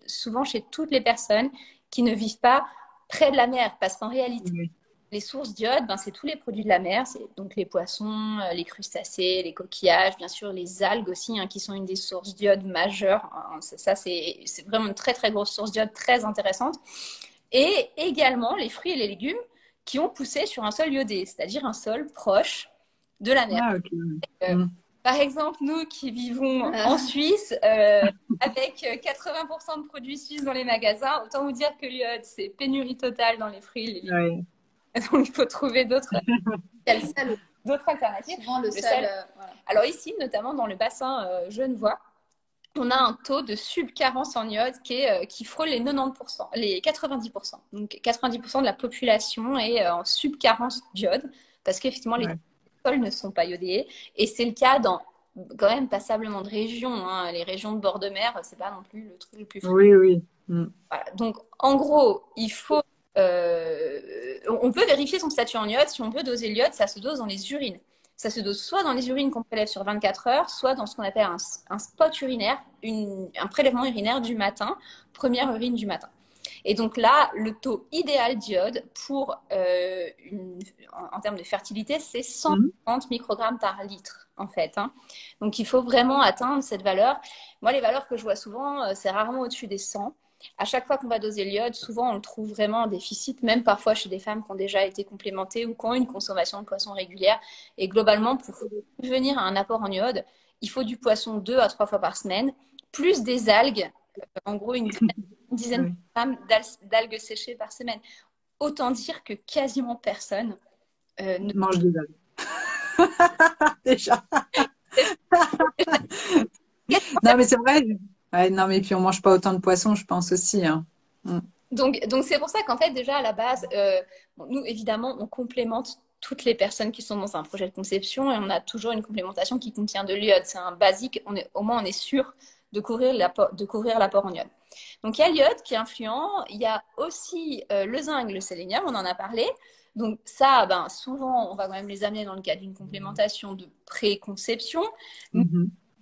souvent chez toutes les personnes qui ne vivent pas près de la mer. Parce qu'en réalité, les sources d'iode, c'est tous les produits de la mer. C'est donc les poissons, les crustacés, les coquillages, bien sûr, les algues aussi, qui sont une des sources d'iode majeures. Ça, c'est vraiment une très, très grosse source d'iode, très intéressante. Et également les fruits et les légumes qui ont poussé sur un sol iodé, c'est-à-dire un sol proche de la mer. Ah, okay. Par exemple, nous qui vivons en Suisse, avec 80% de produits suisses dans les magasins, autant vous dire que l'iode, c'est pénurie totale dans les fruits et les légumes. Donc, il faut trouver d'autres alternatives. Souvent, le sel. Voilà. Alors ici, notamment dans le bassin genevois, on a un taux de subcarence en iode qui frôle les 90%, les 90%. Donc 90% de la population est en subcarence d'iode parce qu'effectivement, les sols ne sont pas iodés. Et c'est le cas dans quand même passablement de régions. Les régions de bord de mer, c'est pas non plus le truc le plus fréquent. Oui. Voilà. Donc en gros, il faut... on peut vérifier son statut en iode. Si on veut doser l'iode, ça se dose dans les urines. Ça se dose soit dans les urines qu'on prélève sur 24 heures, soit dans ce qu'on appelle un spot urinaire, un prélèvement urinaire du matin, première urine du matin. Et donc là, le taux idéal d'iode pour, en termes de fertilité, c'est 130 microgrammes par litre, en fait. Donc il faut vraiment atteindre cette valeur. Moi, les valeurs que je vois souvent, c'est rarement au-dessus des 100. À chaque fois qu'on va doser l'iode, souvent on le trouve vraiment en déficit, même parfois chez des femmes qui ont déjà été complémentées ou qui ont une consommation de poisson régulière. Et globalement, pour venir à un apport en iode, il faut du poisson 2 à 3 fois par semaine, plus des algues, en gros une dizaine de grammes d'algues séchées par semaine. Autant dire que quasiment personne ne mange des algues. Déjà. Non, mais c'est vrai. Ouais, non, mais puis on mange pas autant de poissons, je pense aussi. Donc c'est pour ça qu'en fait, déjà à la base, nous, évidemment, on complémente toutes les personnes qui sont dans un projet de conception et on a toujours une complémentation qui contient de l'iode. C'est un basique, au moins on est sûr de couvrir l'apport en iode. Donc il y a l'iode qui est influent, il y a aussi le zinc, le sélénium, on en a parlé. Donc ça, souvent, on va quand même les amener dans le cadre d'une complémentation de préconception.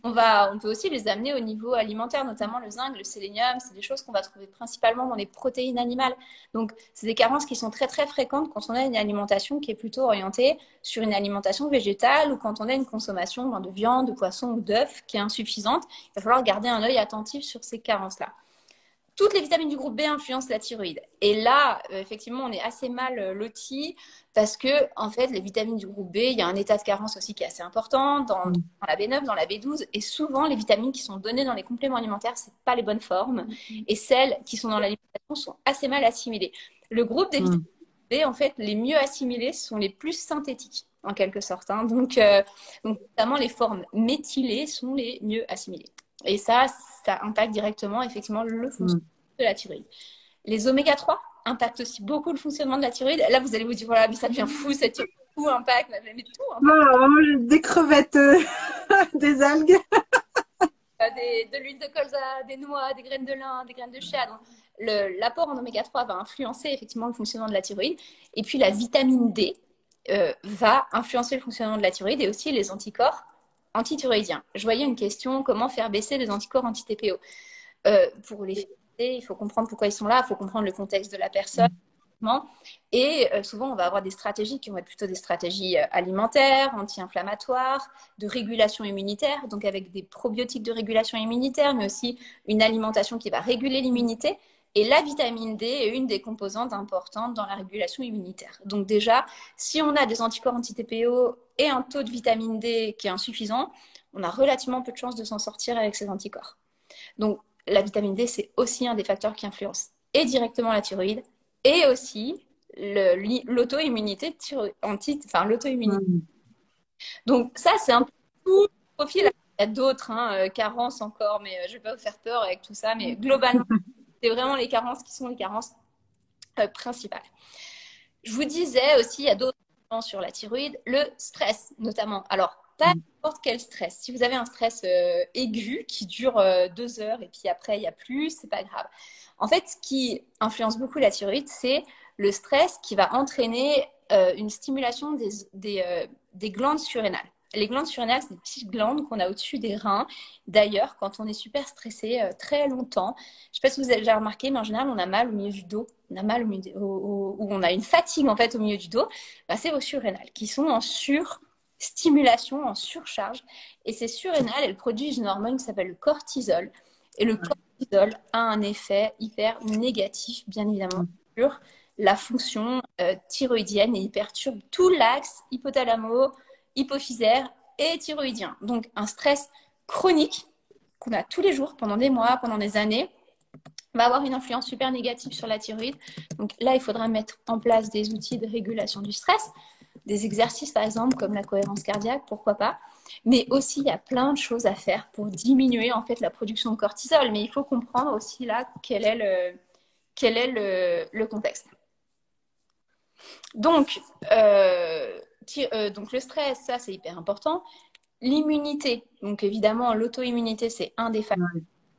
On peut aussi les amener au niveau alimentaire, notamment le zinc, le sélénium. C'est des choses qu'on va trouver principalement dans les protéines animales. Donc, c'est des carences qui sont très, très fréquentes quand on a une alimentation qui est plutôt orientée sur une alimentation végétale ou quand on a une consommation de viande, de poisson ou d'œufs qui est insuffisante. Il va falloir garder un œil attentif sur ces carences-là. Toutes les vitamines du groupe B influencent la thyroïde. Et là, effectivement, on est assez mal loti parce que, en fait, les vitamines du groupe B, il y a un état de carence aussi qui est assez important dans la B9, dans la B12. Et souvent, les vitamines qui sont données dans les compléments alimentaires, c'est pas les bonnes formes. Et celles qui sont dans l'alimentation sont assez mal assimilées. Le groupe des vitamines B, en fait, les mieux assimilées sont les plus synthétiques, en quelque sorte. Hein. Donc, notamment, les formes méthylées sont les mieux assimilées. Et ça impacte directement, effectivement, le fonctionnement de la thyroïde. Les oméga 3 impactent aussi beaucoup le fonctionnement de la thyroïde. Là, vous allez vous dire, voilà, mais ça devient fou, cette thyroïde, tout impacte, mais tout impacte. Non, moi, j'ai des crevettes, des algues. De l'huile de colza, des noix, des graines de lin, des graines de chia. Donc, l'apport en oméga 3 va influencer effectivement le fonctionnement de la thyroïde. Et puis, la vitamine D va influencer le fonctionnement de la thyroïde et aussi les anticorps antithyroïdiens. Je voyais une question, comment faire baisser les anticorps anti-TPO pour les faire baisser, il faut comprendre pourquoi ils sont là, il faut comprendre le contexte de la personne. Et souvent, on va avoir des stratégies qui vont être plutôt des stratégies alimentaires, anti-inflammatoires, de régulation immunitaire, donc avec des probiotiques de régulation immunitaire, mais aussi une alimentation qui va réguler l'immunité. Et la vitamine D est une des composantes importantes dans la régulation immunitaire. Donc déjà, si on a des anticorps anti-TPO et un taux de vitamine D qui est insuffisant, on a relativement peu de chances de s'en sortir avec ces anticorps. Donc la vitamine D, c'est aussi un des facteurs qui influence et directement la thyroïde et aussi l'auto-immunité, l'auto-immunité. Donc ça, c'est un peu tout le profil. Il y a d'autres carences encore, mais je ne vais pas vous faire peur avec tout ça. Mais globalement, c'est vraiment les carences qui sont les carences principales. Je vous disais aussi, il y a d'autres éléments sur la thyroïde, le stress notamment. Alors, pas n'importe quel stress. Si vous avez un stress aigu qui dure 2 heures et puis après, il n'y a plus, c'est pas grave. En fait, ce qui influence beaucoup la thyroïde, c'est le stress qui va entraîner une stimulation des glandes surrénales. Les glandes surrénales, c'est des petites glandes qu'on a au-dessus des reins. D'ailleurs, quand on est super stressé très longtemps, je ne sais pas si vous avez déjà remarqué, mais en général, on a mal au milieu du dos. On a mal ou on a une fatigue en fait au milieu du dos. Bah, c'est vos surrénales qui sont en surstimulation, en surcharge. Et ces surrénales, elles produisent une hormone qui s'appelle le cortisol. Et le cortisol a un effet hyper négatif, bien évidemment, sur la fonction thyroïdienne et il perturbe tout l'axe hypothalamo-hypophysaire et thyroïdien. Donc, un stress chronique qu'on a tous les jours, pendant des mois, pendant des années, va avoir une influence super négative sur la thyroïde. Donc là, il faudra mettre en place des outils de régulation du stress, des exercices, par exemple, comme la cohérence cardiaque, pourquoi pas. Mais aussi, il y a plein de choses à faire pour diminuer en fait la production de cortisol. Mais il faut comprendre aussi là quel est le contexte. Donc le stress, ça c'est hyper important. L'immunité, donc évidemment l'auto-immunité, c'est un des facteurs.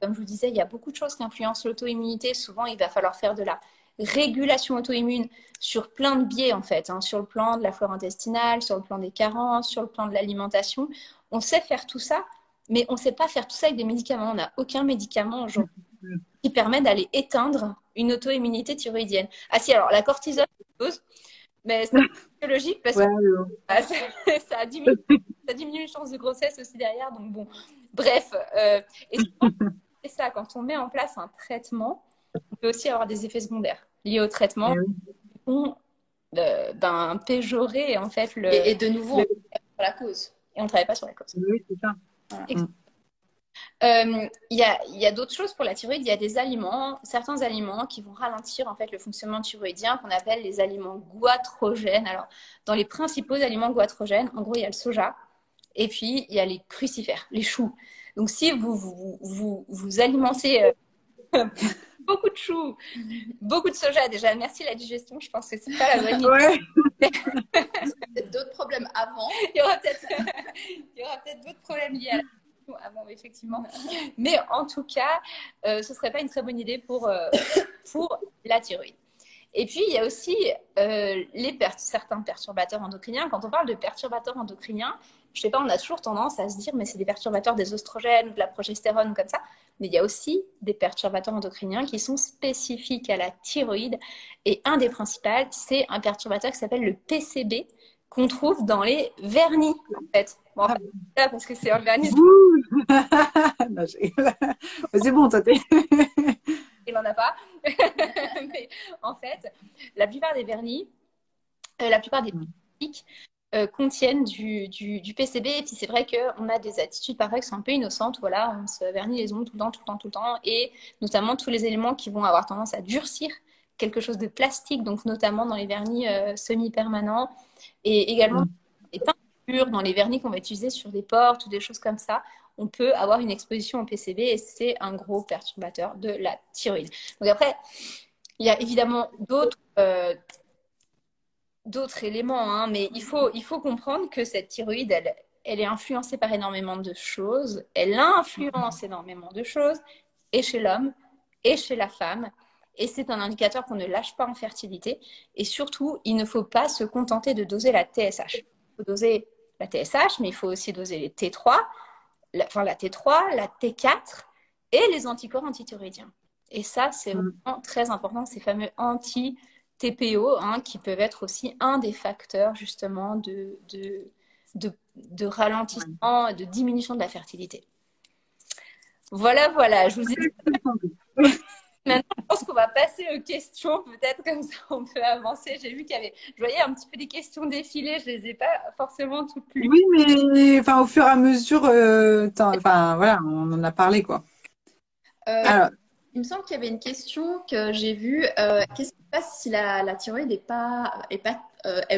Comme je vous disais, il y a beaucoup de choses qui influencent l'auto-immunité. Souvent, il va falloir faire de la régulation auto-immune sur plein de biais en fait, sur le plan de la flore intestinale, sur le plan des carences, sur le plan de l'alimentation. On sait faire tout ça, mais on ne sait pas faire tout ça avec des médicaments. On n'a aucun médicament aujourd'hui qui permet d'aller éteindre une auto-immunité thyroïdienne. Ah si, alors la cortisol, c'est une chose, mais c'est biologique parce que ça diminue les chances de grossesse aussi derrière. Donc bon, bref. Et c'est ça, quand on met en place un traitement, on peut aussi avoir des effets secondaires liés au traitement qui vont péjorer en fait Et de nouveau, on travaille sur la cause. Et on ne travaille pas sur la cause. Oui, c'est ça. Voilà. Il y a d'autres choses pour la thyroïde. Il y a des aliments, certains aliments qui vont ralentir en fait le fonctionnement thyroïdien qu'on appelle les aliments goitrogènes. Alors, dans les principaux aliments goitrogènes, en gros, il y a le soja et puis il y a les crucifères, les choux. Donc, si vous alimentez beaucoup de choux, beaucoup de soja, déjà, merci la digestion, je pense que c'est pas la bonne idée. Ouais. Peut-être d'autres problèmes avant. Il y aura peut-être d'autres problèmes liés à la avant, effectivement. Mais en tout cas, ce ne serait pas une très bonne idée pour la thyroïde. Et puis, il y a aussi certains perturbateurs endocriniens. Quand on parle de perturbateurs endocriniens, je sais pas, on a toujours tendance à se dire, mais c'est des perturbateurs des oestrogènes, de la progestérone ou comme ça. Mais il y a aussi des perturbateurs endocriniens qui sont spécifiques à la thyroïde. Et un des principaux, c'est un perturbateur qui s'appelle le PCB, qu'on trouve dans les vernis, en fait. Bon, en fait, là, parce que c'est un vernis. Non, c'est bon, toi, t'es. Il n'en a pas. Mais en fait, la plupart des vernis, la plupart des plastiques contiennent du PCB. Et puis c'est vrai qu'on a des attitudes parfois qui sont un peu innocentes. Voilà, on se vernit les ongles tout le temps, tout le temps, tout le temps. Et notamment tous les éléments qui vont avoir tendance à durcir quelque chose de plastique, donc notamment dans les vernis semi-permanents. Et également les peintures, dans les vernis qu'on va utiliser sur des portes ou des choses comme ça. On peut avoir une exposition au PCB et c'est un gros perturbateur de la thyroïde. Donc après, il y a évidemment d'autres éléments, hein, mais il faut comprendre que cette thyroïde, elle est influencée par énormément de choses. Elle influence énormément de choses, et chez l'homme, et chez la femme. Et c'est un indicateur qu'on ne lâche pas en fertilité. Et surtout, il ne faut pas se contenter de doser la TSH. Il faut doser la TSH, mais il faut aussi doser les T3, la T3, la T4 et les anticorps antithyroïdiens. Et ça, c'est vraiment très important, ces fameux anti-TPO, hein, qui peuvent être aussi un des facteurs justement de ralentissement, de diminution de la fertilité. Voilà, je vous ai... Maintenant, je pense qu'on va passer aux questions, peut-être comme ça on peut avancer. J'ai vu je voyais un petit peu des questions défiler, je les ai pas forcément toutes lues. Oui, mais enfin, au fur et à mesure, voilà, on en a parlé, quoi. Alors, il me semble qu'il y avait une question que j'ai vue. Qu'est-ce qui se passe si la thyroïde est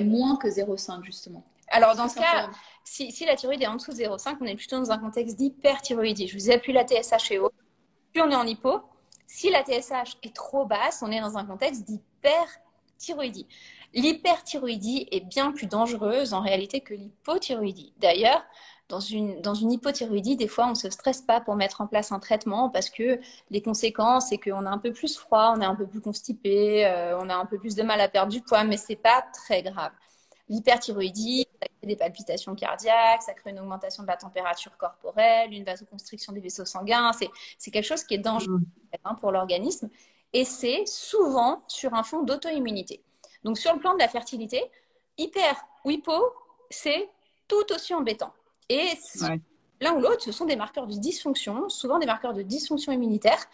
moins que 0,5 justement? Alors, dans ce cas, si la thyroïde est en dessous de 0,5, on est plutôt dans un contexte d'hyperthyroïdie. Je vous ai plus la TSH est haute, plus on est en hypo. Si la TSH est trop basse, on est dans un contexte d'hyperthyroïdie. L'hyperthyroïdie est bien plus dangereuse en réalité que l'hypothyroïdie. D'ailleurs, dans une hypothyroïdie, des fois, on ne se stresse pas pour mettre en place un traitement parce que les conséquences, c'est qu'on a un peu plus froid, on est un peu plus constipé, on a un peu plus de mal à perdre du poids, mais ce n'est pas très grave. L'hyperthyroïdie, ça crée des palpitations cardiaques, ça crée une augmentation de la température corporelle, une vasoconstriction des vaisseaux sanguins. C'est quelque chose qui est dangereux pour l'organisme. Et c'est souvent sur un fond d'auto-immunité. Donc, sur le plan de la fertilité, hyper ou hypo, c'est tout aussi embêtant. Et l'un ou l'autre, ce sont des marqueurs de dysfonction, souvent des marqueurs de dysfonction immunitaire.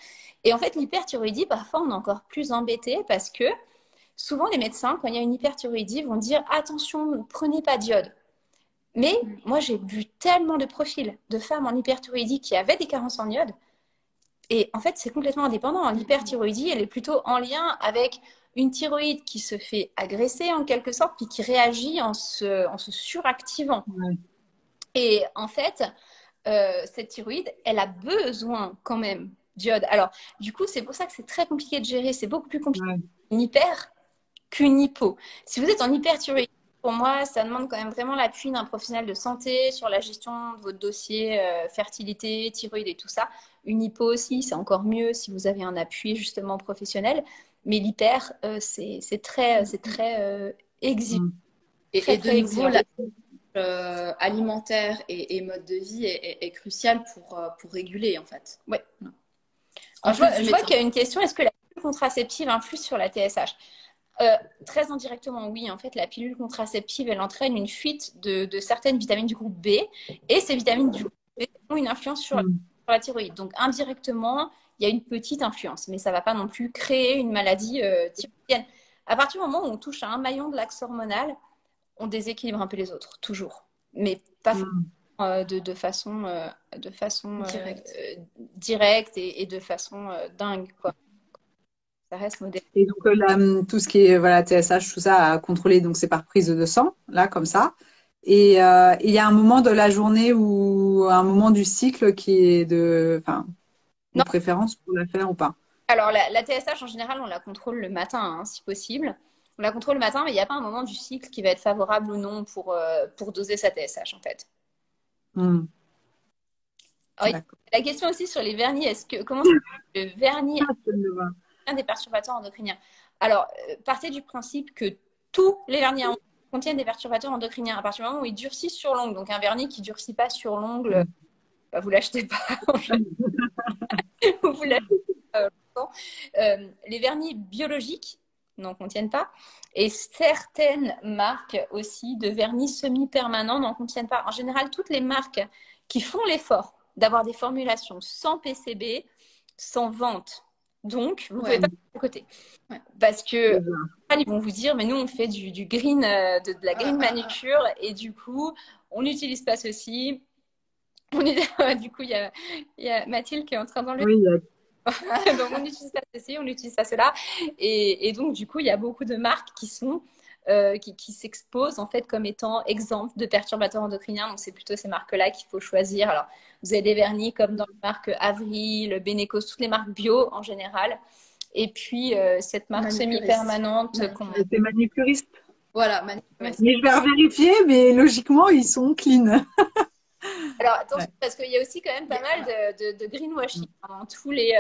Et en fait, l'hyperthyroïdie, parfois, on est encore plus embêté parce que souvent, les médecins, quand il y a une hyperthyroïdie, vont dire « Attention, ne prenez pas d'iode ». Mais moi, j'ai vu tellement de profils de femmes en hyperthyroïdie qui avaient des carences en iode. Et en fait, c'est complètement indépendant. L'hyperthyroïdie, elle est plutôt en lien avec une thyroïde qui se fait agresser en quelque sorte, puis qui réagit en se suractivant. Et en fait, cette thyroïde, elle a besoin quand même d'iode. Alors, du coup, c'est pour ça que c'est très compliqué de gérer. C'est beaucoup plus compliqué une hyper qu'une hypo. Si vous êtes en hyperthyroïdie, pour moi, ça demande quand même vraiment l'appui d'un professionnel de santé sur la gestion de votre dossier fertilité, thyroïde et tout ça. Une hypo aussi, c'est encore mieux si vous avez un appui justement professionnel. Mais l'hyper, c'est très exigeant. Et de nouveau, alimentaire et mode de vie est crucial pour réguler en fait. Oui. Je vois qu'il y a une question, est-ce que la pilule contraceptive influe sur la TSH? Très indirectement, oui. En fait, la pilule contraceptive, elle entraîne une fuite de certaines vitamines du groupe B et ces vitamines du groupe B ont une influence sur la thyroïde. Donc, indirectement, il y a une petite influence, mais ça ne va pas non plus créer une maladie thyroïdienne. À partir du moment où on touche à un maillon de l'axe hormonal, on déséquilibre un peu les autres, toujours. Mais pas de façon directe et de façon dingue, quoi. Ça reste moderne. Et donc, tout ce qui est TSH, tout ça à contrôler, donc c'est par prise de sang, là, comme ça. Et il y a un moment de la journée ou un moment du cycle qui est de préférence pour la faire ou pas? Alors, la TSH, en général, on la contrôle le matin, hein, si possible. On la contrôle le matin, mais il n'y a pas un moment du cycle qui va être favorable ou non pour doser sa TSH, en fait. Alors, la question aussi sur les vernis, comment le vernis est un des perturbateurs endocriniens? Alors, partez du principe que tous les vernis ont contiennent des perturbateurs endocriniens. À partir du moment où ils durcissent sur l'ongle, donc un vernis qui durcit pas sur l'ongle, bah, vous l'achetez pas. Vous l'achetez pas longtemps. Les vernis biologiques n'en contiennent pas. Et certaines marques aussi de vernis semi-permanents n'en contiennent pas. En général, toutes les marques qui font l'effort d'avoir des formulations sans PCB, sans vente. Donc, vous ne pouvez pas faire de côté. Parce que ils vont vous dire, mais nous, on fait du green, de la green manucure, et du coup, on n'utilise pas ceci. Du coup, il y a Mathilde qui est en train d'enlever. Oui, donc, on n'utilise pas ceci, on n'utilise pas cela. Et donc, du coup, il y a beaucoup de marques qui sont qui s'exposent en fait comme étant exemples de perturbateurs endocriniens. Donc, c'est plutôt ces marques-là qu'il faut choisir. Alors, vous avez des vernis comme dans les marques Avril, Benecos, toutes les marques bio en général. Et puis, cette marque semi-permanente. C'est manucuriste. Voilà, manucuriste. Mais je vais revérifier, mais logiquement, ils sont clean. Alors attention, parce qu'il y a aussi quand même pas mal de greenwashing dans tous les.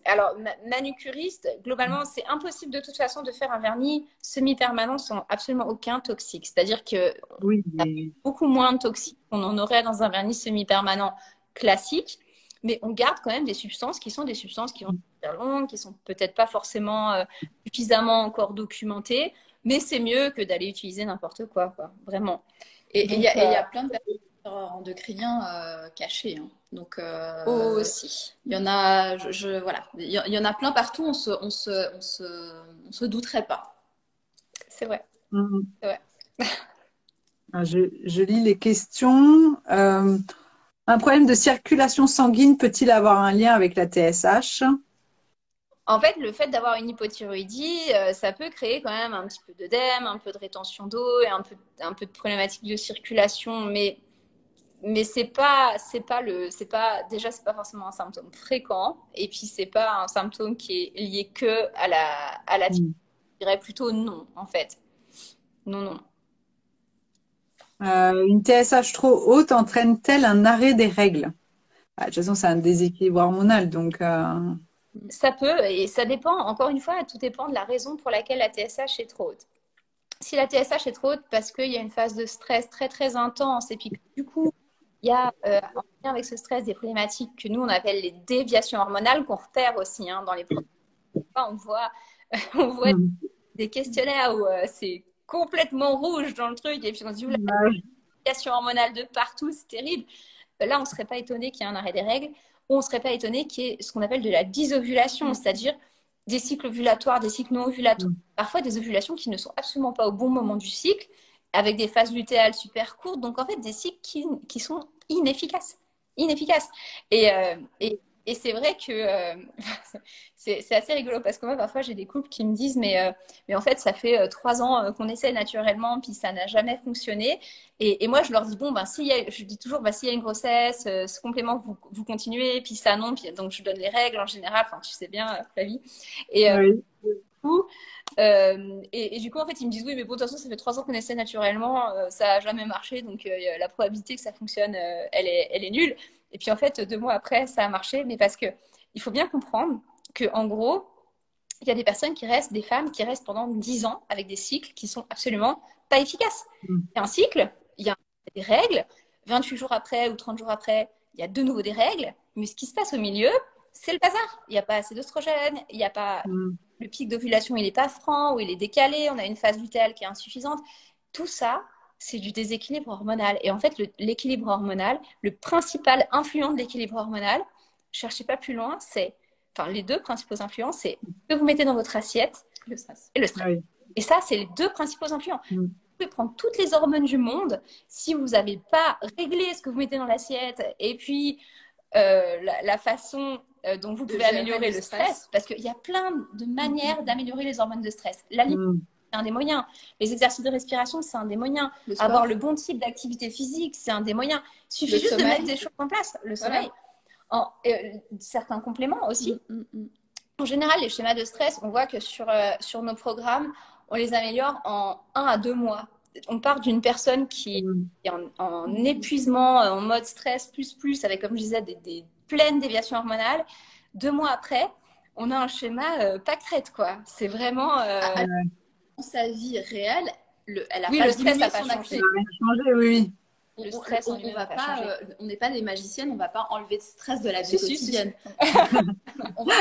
Alors, manucuriste, globalement, c'est impossible de toute façon de faire un vernis semi-permanent sans absolument aucun toxique. C'est-à-dire que y a beaucoup moins de toxiques qu'on en aurait dans un vernis semi-permanent classique, mais on garde quand même des substances qui sont des substances qui vont être longues, qui sont peut-être pas forcément suffisamment encore documentées, mais c'est mieux que d'aller utiliser n'importe quoi, vraiment. Et il y a plein de endocriniens cachés. Hein. Donc, aussi. Il y en a, voilà, il y en a plein partout, on se douterait pas. C'est vrai. C'est vrai. Je lis les questions. Un problème de circulation sanguine peut-il avoir un lien avec la TSH? En fait, le fait d'avoir une hypothyroïdie, ça peut créer quand même un petit peu d'œdème, un peu de rétention d'eau et un peu de problématique de circulation, mais c'est pas forcément un symptôme fréquent, et puis c'est pas un symptôme qui est lié que à la je dirais plutôt non, en fait. Non. Une TSH trop haute entraîne-t-elle un arrêt des règles? De toute façon, c'est un déséquilibre hormonal, donc. Ça peut, et ça dépend, encore une fois, tout dépend de la raison pour laquelle la TSH est trop haute. Si la TSH est trop haute parce qu'il y a une phase de stress très très intense, et puis du coup, il y a en lien avec ce stress des problématiques que nous on appelle les déviations hormonales, qu'on repère aussi dans les produits. On voit des questionnaires où c'est complètement rouge dans le truc, et puis on se dit, la déviation hormonale de partout, c'est terrible. Là, on ne serait pas étonné qu'il y ait un arrêt des règles, ou on ne serait pas étonné qu'il y ait ce qu'on appelle de la dysovulation, c'est-à-dire des cycles ovulatoires, des cycles non ovulatoires, parfois des ovulations qui ne sont absolument pas au bon moment du cycle, avec des phases lutéales super courtes, donc en fait des cycles qui sont inefficaces. Et c'est vrai que c'est assez rigolo, parce que moi parfois j'ai des couples qui me disent mais en fait ça fait 3 ans qu'on essaie naturellement puis ça n'a jamais fonctionné, et moi je leur dis bon je dis toujours s'il y a une grossesse, ce complément vous continuez, puis ça non, puis donc je donne les règles en général, enfin tu sais bien Flavie, et et du coup, en fait, ils me disent oui, mais bon, de toute façon, ça fait 3 ans qu'on essaie naturellement, ça n'a jamais marché, donc la probabilité que ça fonctionne, elle est nulle. Et puis en fait, 2 mois après, ça a marché, mais parce que il faut bien comprendre que en gros, il y a des femmes qui restent pendant 10 ans avec des cycles qui sont absolument pas efficaces. Il y a un cycle, il y a des règles, 28 jours après ou 30 jours après, il y a de nouveau des règles, mais ce qui se passe au milieu, c'est le bazar. Il n'y a pas assez d'oestrogène, il n'y a pas. Le pic d'ovulation, il n'est pas franc ou il est décalé, on a une phase lutéale qui est insuffisante. Tout ça, c'est du déséquilibre hormonal. Et en fait, l'équilibre hormonal, le principal influent de l'équilibre hormonal, cherchez pas plus loin, les 2 principaux influents, c'est ce que vous mettez dans votre assiette et le stress. Et ça, c'est les 2 principaux influents. Vous pouvez prendre toutes les hormones du monde, si vous n'avez pas réglé ce que vous mettez dans l'assiette, et puis la façon dont vous pouvez améliorer le stress, parce qu'il y a plein de manières d'améliorer les hormones de stress. L'alimentation, c'est un des moyens. Les exercices de respiration, c'est un des moyens. Avoir le bon type d'activité physique, c'est un des moyens. Il suffit juste de mettre des choses en place. Le sommeil. Certains compléments aussi. En général, les schémas de stress, on voit que sur nos programmes, on les améliore en 1 à 2 mois. On part d'une personne qui est en épuisement, en mode stress plus, avec, comme je disais, des pleines déviations hormonales. 2 mois après, on a un schéma pas crête, quoi. C'est vraiment... Dans sa vie réelle, elle a Oui, pas le stress diminué n'a pas son changé. activité. Ça n'a rien changé, oui. Le stress en On lui-même va n'a pas pas, changé. on n'est pas des magiciennes, on va pas enlever de stress de la vie Si, si, quotidienne. On va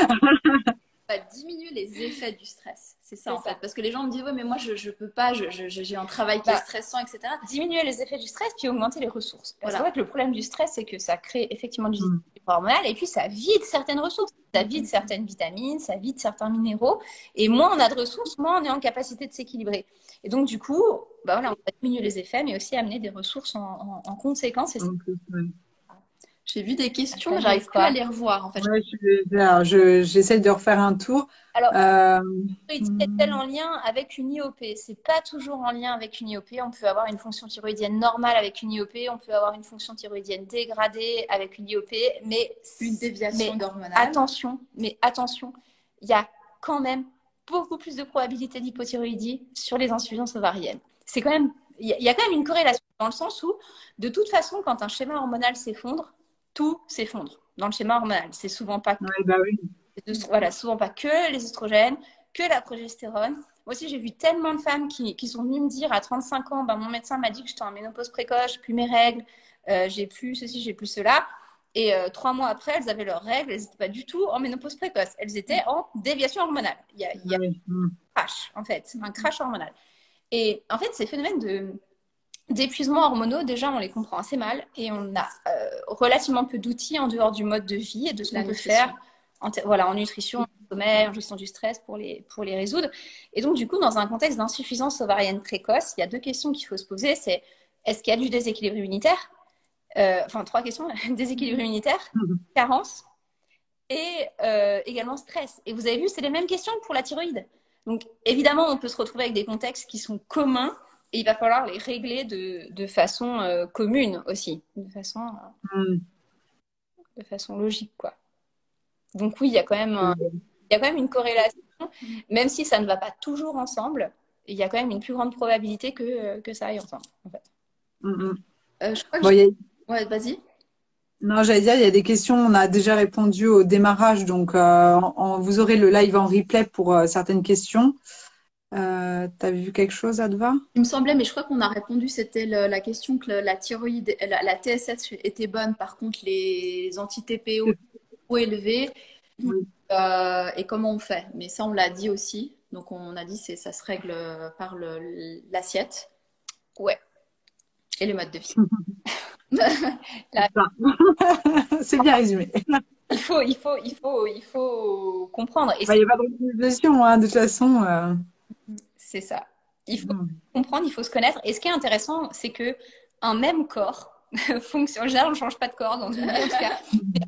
diminuer les effets du stress. C'est ça, C'est en ça. fait. Parce que les gens me disent, ouais, mais moi, je peux pas, j'ai un travail qui est Bah, stressant, etc. diminuer les effets du stress puis augmenter les ressources. Parce Voilà. qu'en fait, le problème du stress, c'est que ça crée effectivement du Mm. déséquilibre hormonal et puis ça vide certaines ressources. Ça vide certaines vitamines, ça vide certains minéraux. Et moins on a de ressources, moins on est en capacité de s'équilibrer. Et donc, du coup, bah voilà, on va diminuer les effets, mais aussi amener des ressources en conséquence. Et En plus, ouais. J'ai vu des questions, Ça mais j'arrive dit plus à quoi les revoir, en fait. Ouais, alors, j'essaie de refaire un tour. Alors, Euh, est-elle en lien avec une IOP? C'est pas toujours en lien avec une IOP. On peut avoir une fonction thyroïdienne normale avec une IOP, on peut avoir une fonction thyroïdienne dégradée avec une IOP, mais Une déviation hormonale. attention, il y a quand même beaucoup plus de probabilité d'hypothyroïdie sur les insuffisances ovariennes. C'est quand même, il y a quand même une corrélation dans le sens où, de toute façon, quand un schéma hormonal s'effondre, tout s'effondre dans le schéma hormonal. C'est souvent pas ouais, bah oui. voilà, souvent pas que les oestrogènes, que la progestérone. Moi aussi, j'ai vu tellement de femmes qui sont venues me dire à 35 ans, bah, mon médecin m'a dit que j'étais en ménopause précoce, j'ai plus mes règles, j'ai plus ceci, j'ai plus cela. Et 3 mois après, elles avaient leurs règles, elles n'étaient pas du tout en ménopause précoce. Elles étaient en déviation hormonale. Il y a Ouais, un crash, en fait, un crash hormonal. Et en fait, ces phénomènes d'épuisement hormonaux, déjà, on les comprend assez mal et on a relativement peu d'outils en dehors du mode de vie et de ce qu'on peut faire en nutrition, en sommeil, en gestion du stress pour les résoudre. Et donc, du coup, dans un contexte d'insuffisance ovarienne précoce, il y a 2 questions qu'il faut se poser. C'est est-ce qu'il y a du déséquilibre immunitaire? Enfin, 3 questions. Déséquilibre immunitaire, carence et également stress. Et vous avez vu, c'est les mêmes questions pour la thyroïde. Donc, évidemment, on peut se retrouver avec des contextes qui sont communs et il va falloir les régler de façon commune aussi, de façon logique, quoi. Donc oui, il y a quand même une corrélation, même si ça ne va pas toujours ensemble, il y a quand même une plus grande probabilité que ça aille ensemble, en fait. Je crois que Bon, ouais, vas-y. non, j'allais dire, il y a des questions, on a déjà répondu au démarrage, donc vous aurez le live en replay pour certaines questions. T'as vu quelque chose, Adva? Il me semblait, mais je crois qu'on a répondu, c'était la question que la thyroïde, la TSH était bonne, par contre les anti-TPO trop élevés, Oui. et comment on fait? Mais ça, on l'a dit aussi. Donc, on a dit ça se règle par l'assiette. Ouais. Et le mode de vie. C'est bien résumé. Il faut comprendre. Et Il n'y a pas de recommandation, hein, de toute façon. C'est ça. Il faut comprendre, il faut se connaître. Et ce qui est intéressant, c'est que un même corps fonctionne. En général, on ne change pas de corps dans une vie, en tout cas.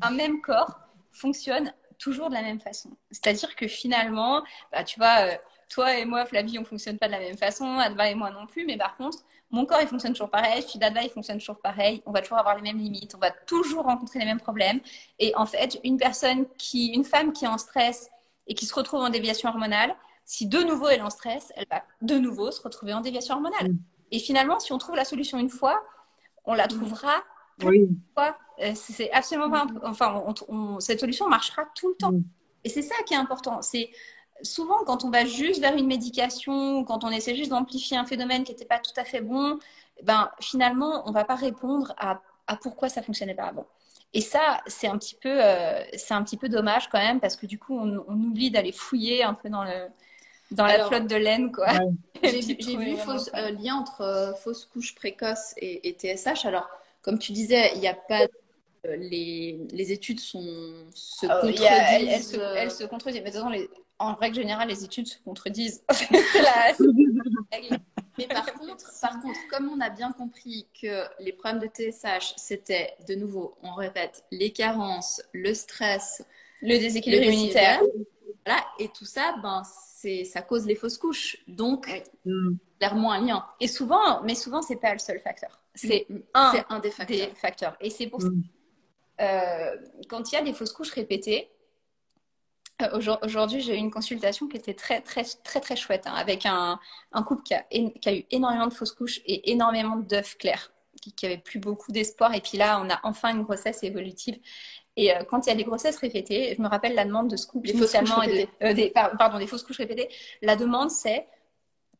Un même corps fonctionne toujours de la même façon. C'est-à-dire que finalement, bah, tu vois, toi et moi, Flavie, on ne fonctionne pas de la même façon, Adva et moi non plus, mais par contre, mon corps, il fonctionne toujours pareil, celui d'Adva, il fonctionne toujours pareil, on va toujours avoir les mêmes limites, on va toujours rencontrer les mêmes problèmes. Et en fait, une femme qui est en stress et qui se retrouve en déviation hormonale, si de nouveau elle est en stress, elle va de nouveau se retrouver en déviation hormonale. Et finalement, si on trouve la solution une fois, on la trouvera plusieurs fois. C'est absolument pas. Enfin, cette solution marchera tout le temps. Et c'est ça qui est important. C'est souvent quand on va juste vers une médication, quand on essaie juste d'amplifier un phénomène qui n'était pas tout à fait bon, ben finalement, on va pas répondre à pourquoi ça fonctionnait pas avant. Et ça, c'est un petit peu dommage quand même parce que du coup, on oublie d'aller fouiller un peu dans la flotte de laine, quoi. Ouais. J'ai vu lien entre fausse couche précoce et TSH. Alors, comme tu disais, il n'y a pas les études se contredisent. Elles se contredisent. Mais de toute façon, en règle générale, les études se contredisent. C'est la règle. Mais par contre, comme on a bien compris que les problèmes de TSH, c'était, de nouveau, on répète, les carences, le stress, le déséquilibre immunitaire. Voilà, et tout ça, ça cause les fausses couches. Donc, clairement un lien. Et souvent, c'est pas le seul facteur. C'est un des facteurs. Et c'est pour ça quand il y a des fausses couches répétées, aujourd'hui, j'ai eu une consultation qui était très, très, très, très chouette, hein, avec un couple qui a eu énormément de fausses couches et énormément d'œufs clairs, qui avait plus beaucoup d'espoir. Et puis là, on a enfin une grossesse évolutive. Et quand il y a des grossesses répétées, je me rappelle la demande de ce couple initialement, des fausses couches répétées. La demande, c'est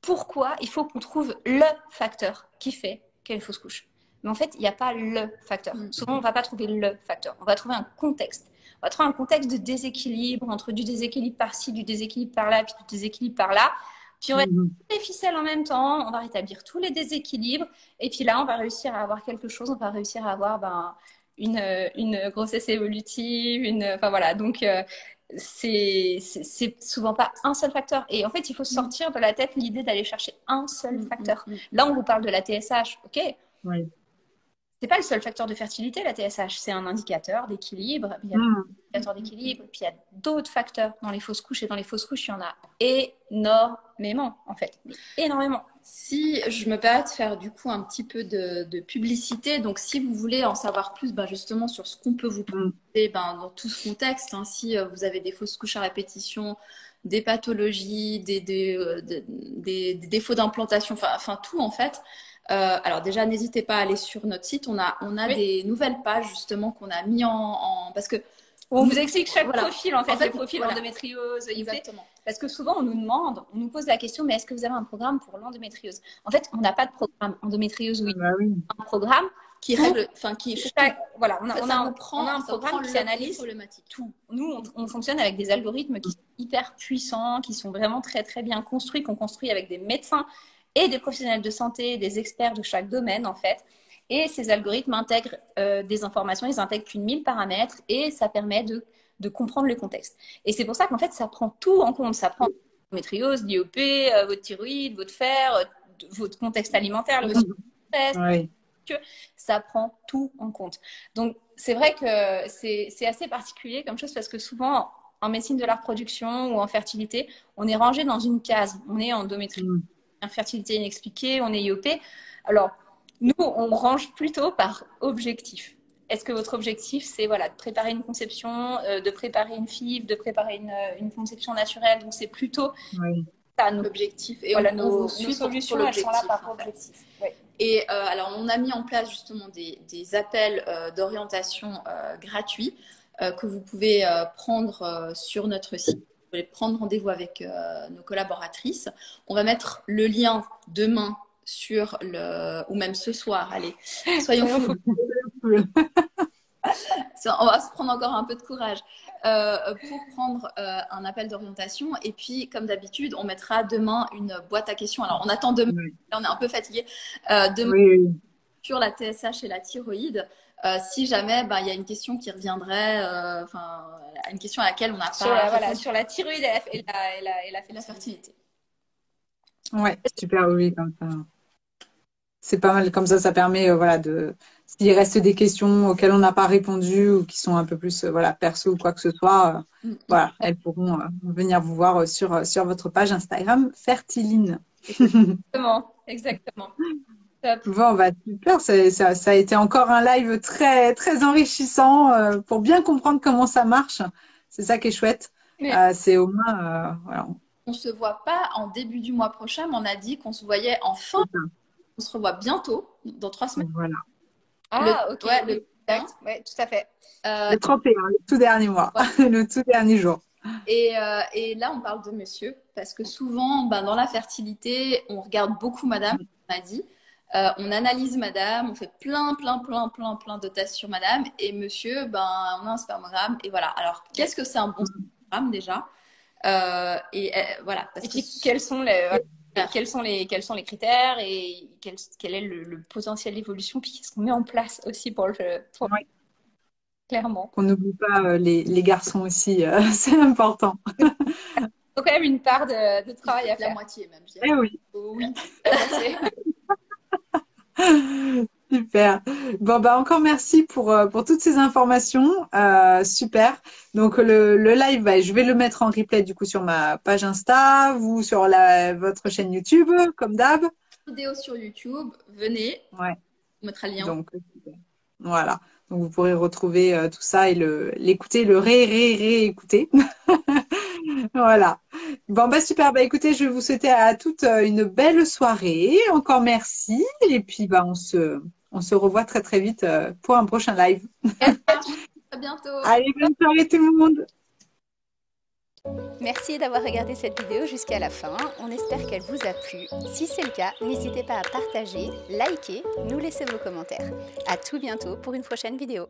pourquoi il faut qu'on trouve le facteur qui fait qu'il y a une fausse couche. Mais en fait, il n'y a pas le facteur. Souvent, on ne va pas trouver le facteur. On va trouver un contexte. On va trouver un contexte de déséquilibre, entre du déséquilibre par-ci, du déséquilibre par-là, puis du déséquilibre par-là. Puis on va rétablir les ficelles en même temps, on va rétablir tous les déséquilibres. Et puis là, on va réussir à avoir quelque chose. On va réussir à avoir une grossesse évolutive. Enfin voilà, donc c'est souvent pas un seul facteur. Et en fait, il faut sortir de la tête l'idée d'aller chercher un seul facteur. Là, on vous parle de la TSH, ok? Oui. C'est pas le seul facteur de fertilité, la TSH. C'est un indicateur d'équilibre. Il y a un indicateur d'équilibre. Puis il y a d'autres facteurs dans les fausses couches. Et dans les fausses couches, il y en a énormément, en fait. Énormément. Si je me permets de faire du coup un petit peu de publicité, donc si vous voulez en savoir plus justement sur ce qu'on peut vous proposer dans tout ce contexte, hein, si vous avez des fausses couches à répétition, des pathologies, des défauts d'implantation, enfin tout en fait. Alors déjà, n'hésitez pas à aller sur notre site. On a des nouvelles pages justement qu'on a mis parce que on vous explique chaque profil en fait le profil voilà. endométriose. Exactement. Parce que souvent on nous pose la question, mais est-ce que vous avez un programme pour l'endométriose? En fait, on n'a pas de programme endométriose. Oui. Un programme qui règle, voilà, on a un programme qui analyse tout. Nous, on fonctionne avec des algorithmes qui sont hyper puissants, qui sont vraiment très très bien construits, qu'on construit avec des médecins et des professionnels de santé, des experts de chaque domaine en fait. Et ces algorithmes intègrent des informations, ils intègrent plus de 1000 paramètres et ça permet de comprendre le contexte. Et c'est pour ça qu'en fait, ça prend tout en compte. Ça prend l'endométriose, l'IOP, votre thyroïde, votre fer, votre contexte alimentaire, le stress, que ça prend tout en compte. Donc, c'est vrai que c'est assez particulier comme chose parce que souvent, en médecine de la reproduction ou en fertilité, on est rangé dans une case. On est endométriose, infertilité inexpliquée, on est IOP. Alors, nous, on range plutôt par objectif. Est-ce que votre objectif, c'est de préparer une conception, de préparer une FIV, de préparer une conception naturelle? Donc, c'est plutôt ça, l'objectif. Et nos solutions, elles sont là par objectif. Et alors, on a mis en place justement des appels d'orientation gratuits que vous pouvez prendre sur notre site. Vous pouvez prendre rendez-vous avec nos collaboratrices. On va mettre le lien demain ou même ce soir, allez, soyons fous. On va se prendre encore un peu de courage pour prendre un appel d'orientation. Et puis, comme d'habitude, on mettra demain une boîte à questions. Alors, on attend demain, là, on est un peu fatigué, demain sur la TSH et la thyroïde. Si jamais il y a une question qui reviendrait, une question à laquelle on n'a pas... Sur la thyroïde et la fertilité. Ouais, super, oui, comme ça. C'est pas mal, comme ça permet, s'il reste des questions auxquelles on n'a pas répondu ou qui sont un peu plus, perso ou quoi que ce soit, elles pourront venir vous voir sur votre page Instagram Fertiline. Exactement. Bon, super, ça a été encore un live très, très enrichissant pour bien comprendre comment ça marche. C'est ça qui est chouette. C'est au moins, On se voit pas en début du mois prochain, mais on a dit qu'on se voyait en fin. On se revoit bientôt, dans 3 semaines. Voilà. Ok. Ouais, tout à fait. Le 31, le tout dernier mois, le tout dernier jour. Et là, on parle de monsieur, parce que souvent, dans la fertilité, on regarde beaucoup madame, on a dit. On analyse madame, on fait plein de tests sur madame. Et monsieur, on a un spermogramme. Et voilà. Alors, qu'est-ce que c'est un bon spermogramme déjà? Voilà. Parce quels sont les critères et quel est le potentiel d'évolution, puis qu'est-ce qu'on met en place aussi pour clairement. Qu'on n'oublie pas les garçons aussi, c'est important. Il faut quand même une part de travail à faire. La moitié même, je dirais. Oui. Oui. Super. Bon, encore merci pour toutes ces informations. Super. Donc, le live, je vais le mettre en replay du coup sur ma page Insta, vous sur votre chaîne YouTube, comme d'hab. Vidéo sur YouTube, venez. Ouais. On mettra le lien. Donc, voilà. Donc, vous pourrez retrouver tout ça et l'écouter, le réécouter. Voilà. Bon, super. Écoutez, je vais vous souhaiter à toutes une belle soirée. Encore merci. Et puis, on se revoit très, très vite pour un prochain live. À bientôt. Allez, bonne soirée tout le monde. Merci d'avoir regardé cette vidéo jusqu'à la fin. On espère qu'elle vous a plu. Si c'est le cas, n'hésitez pas à partager, liker, nous laisser vos commentaires. À tout bientôt pour une prochaine vidéo.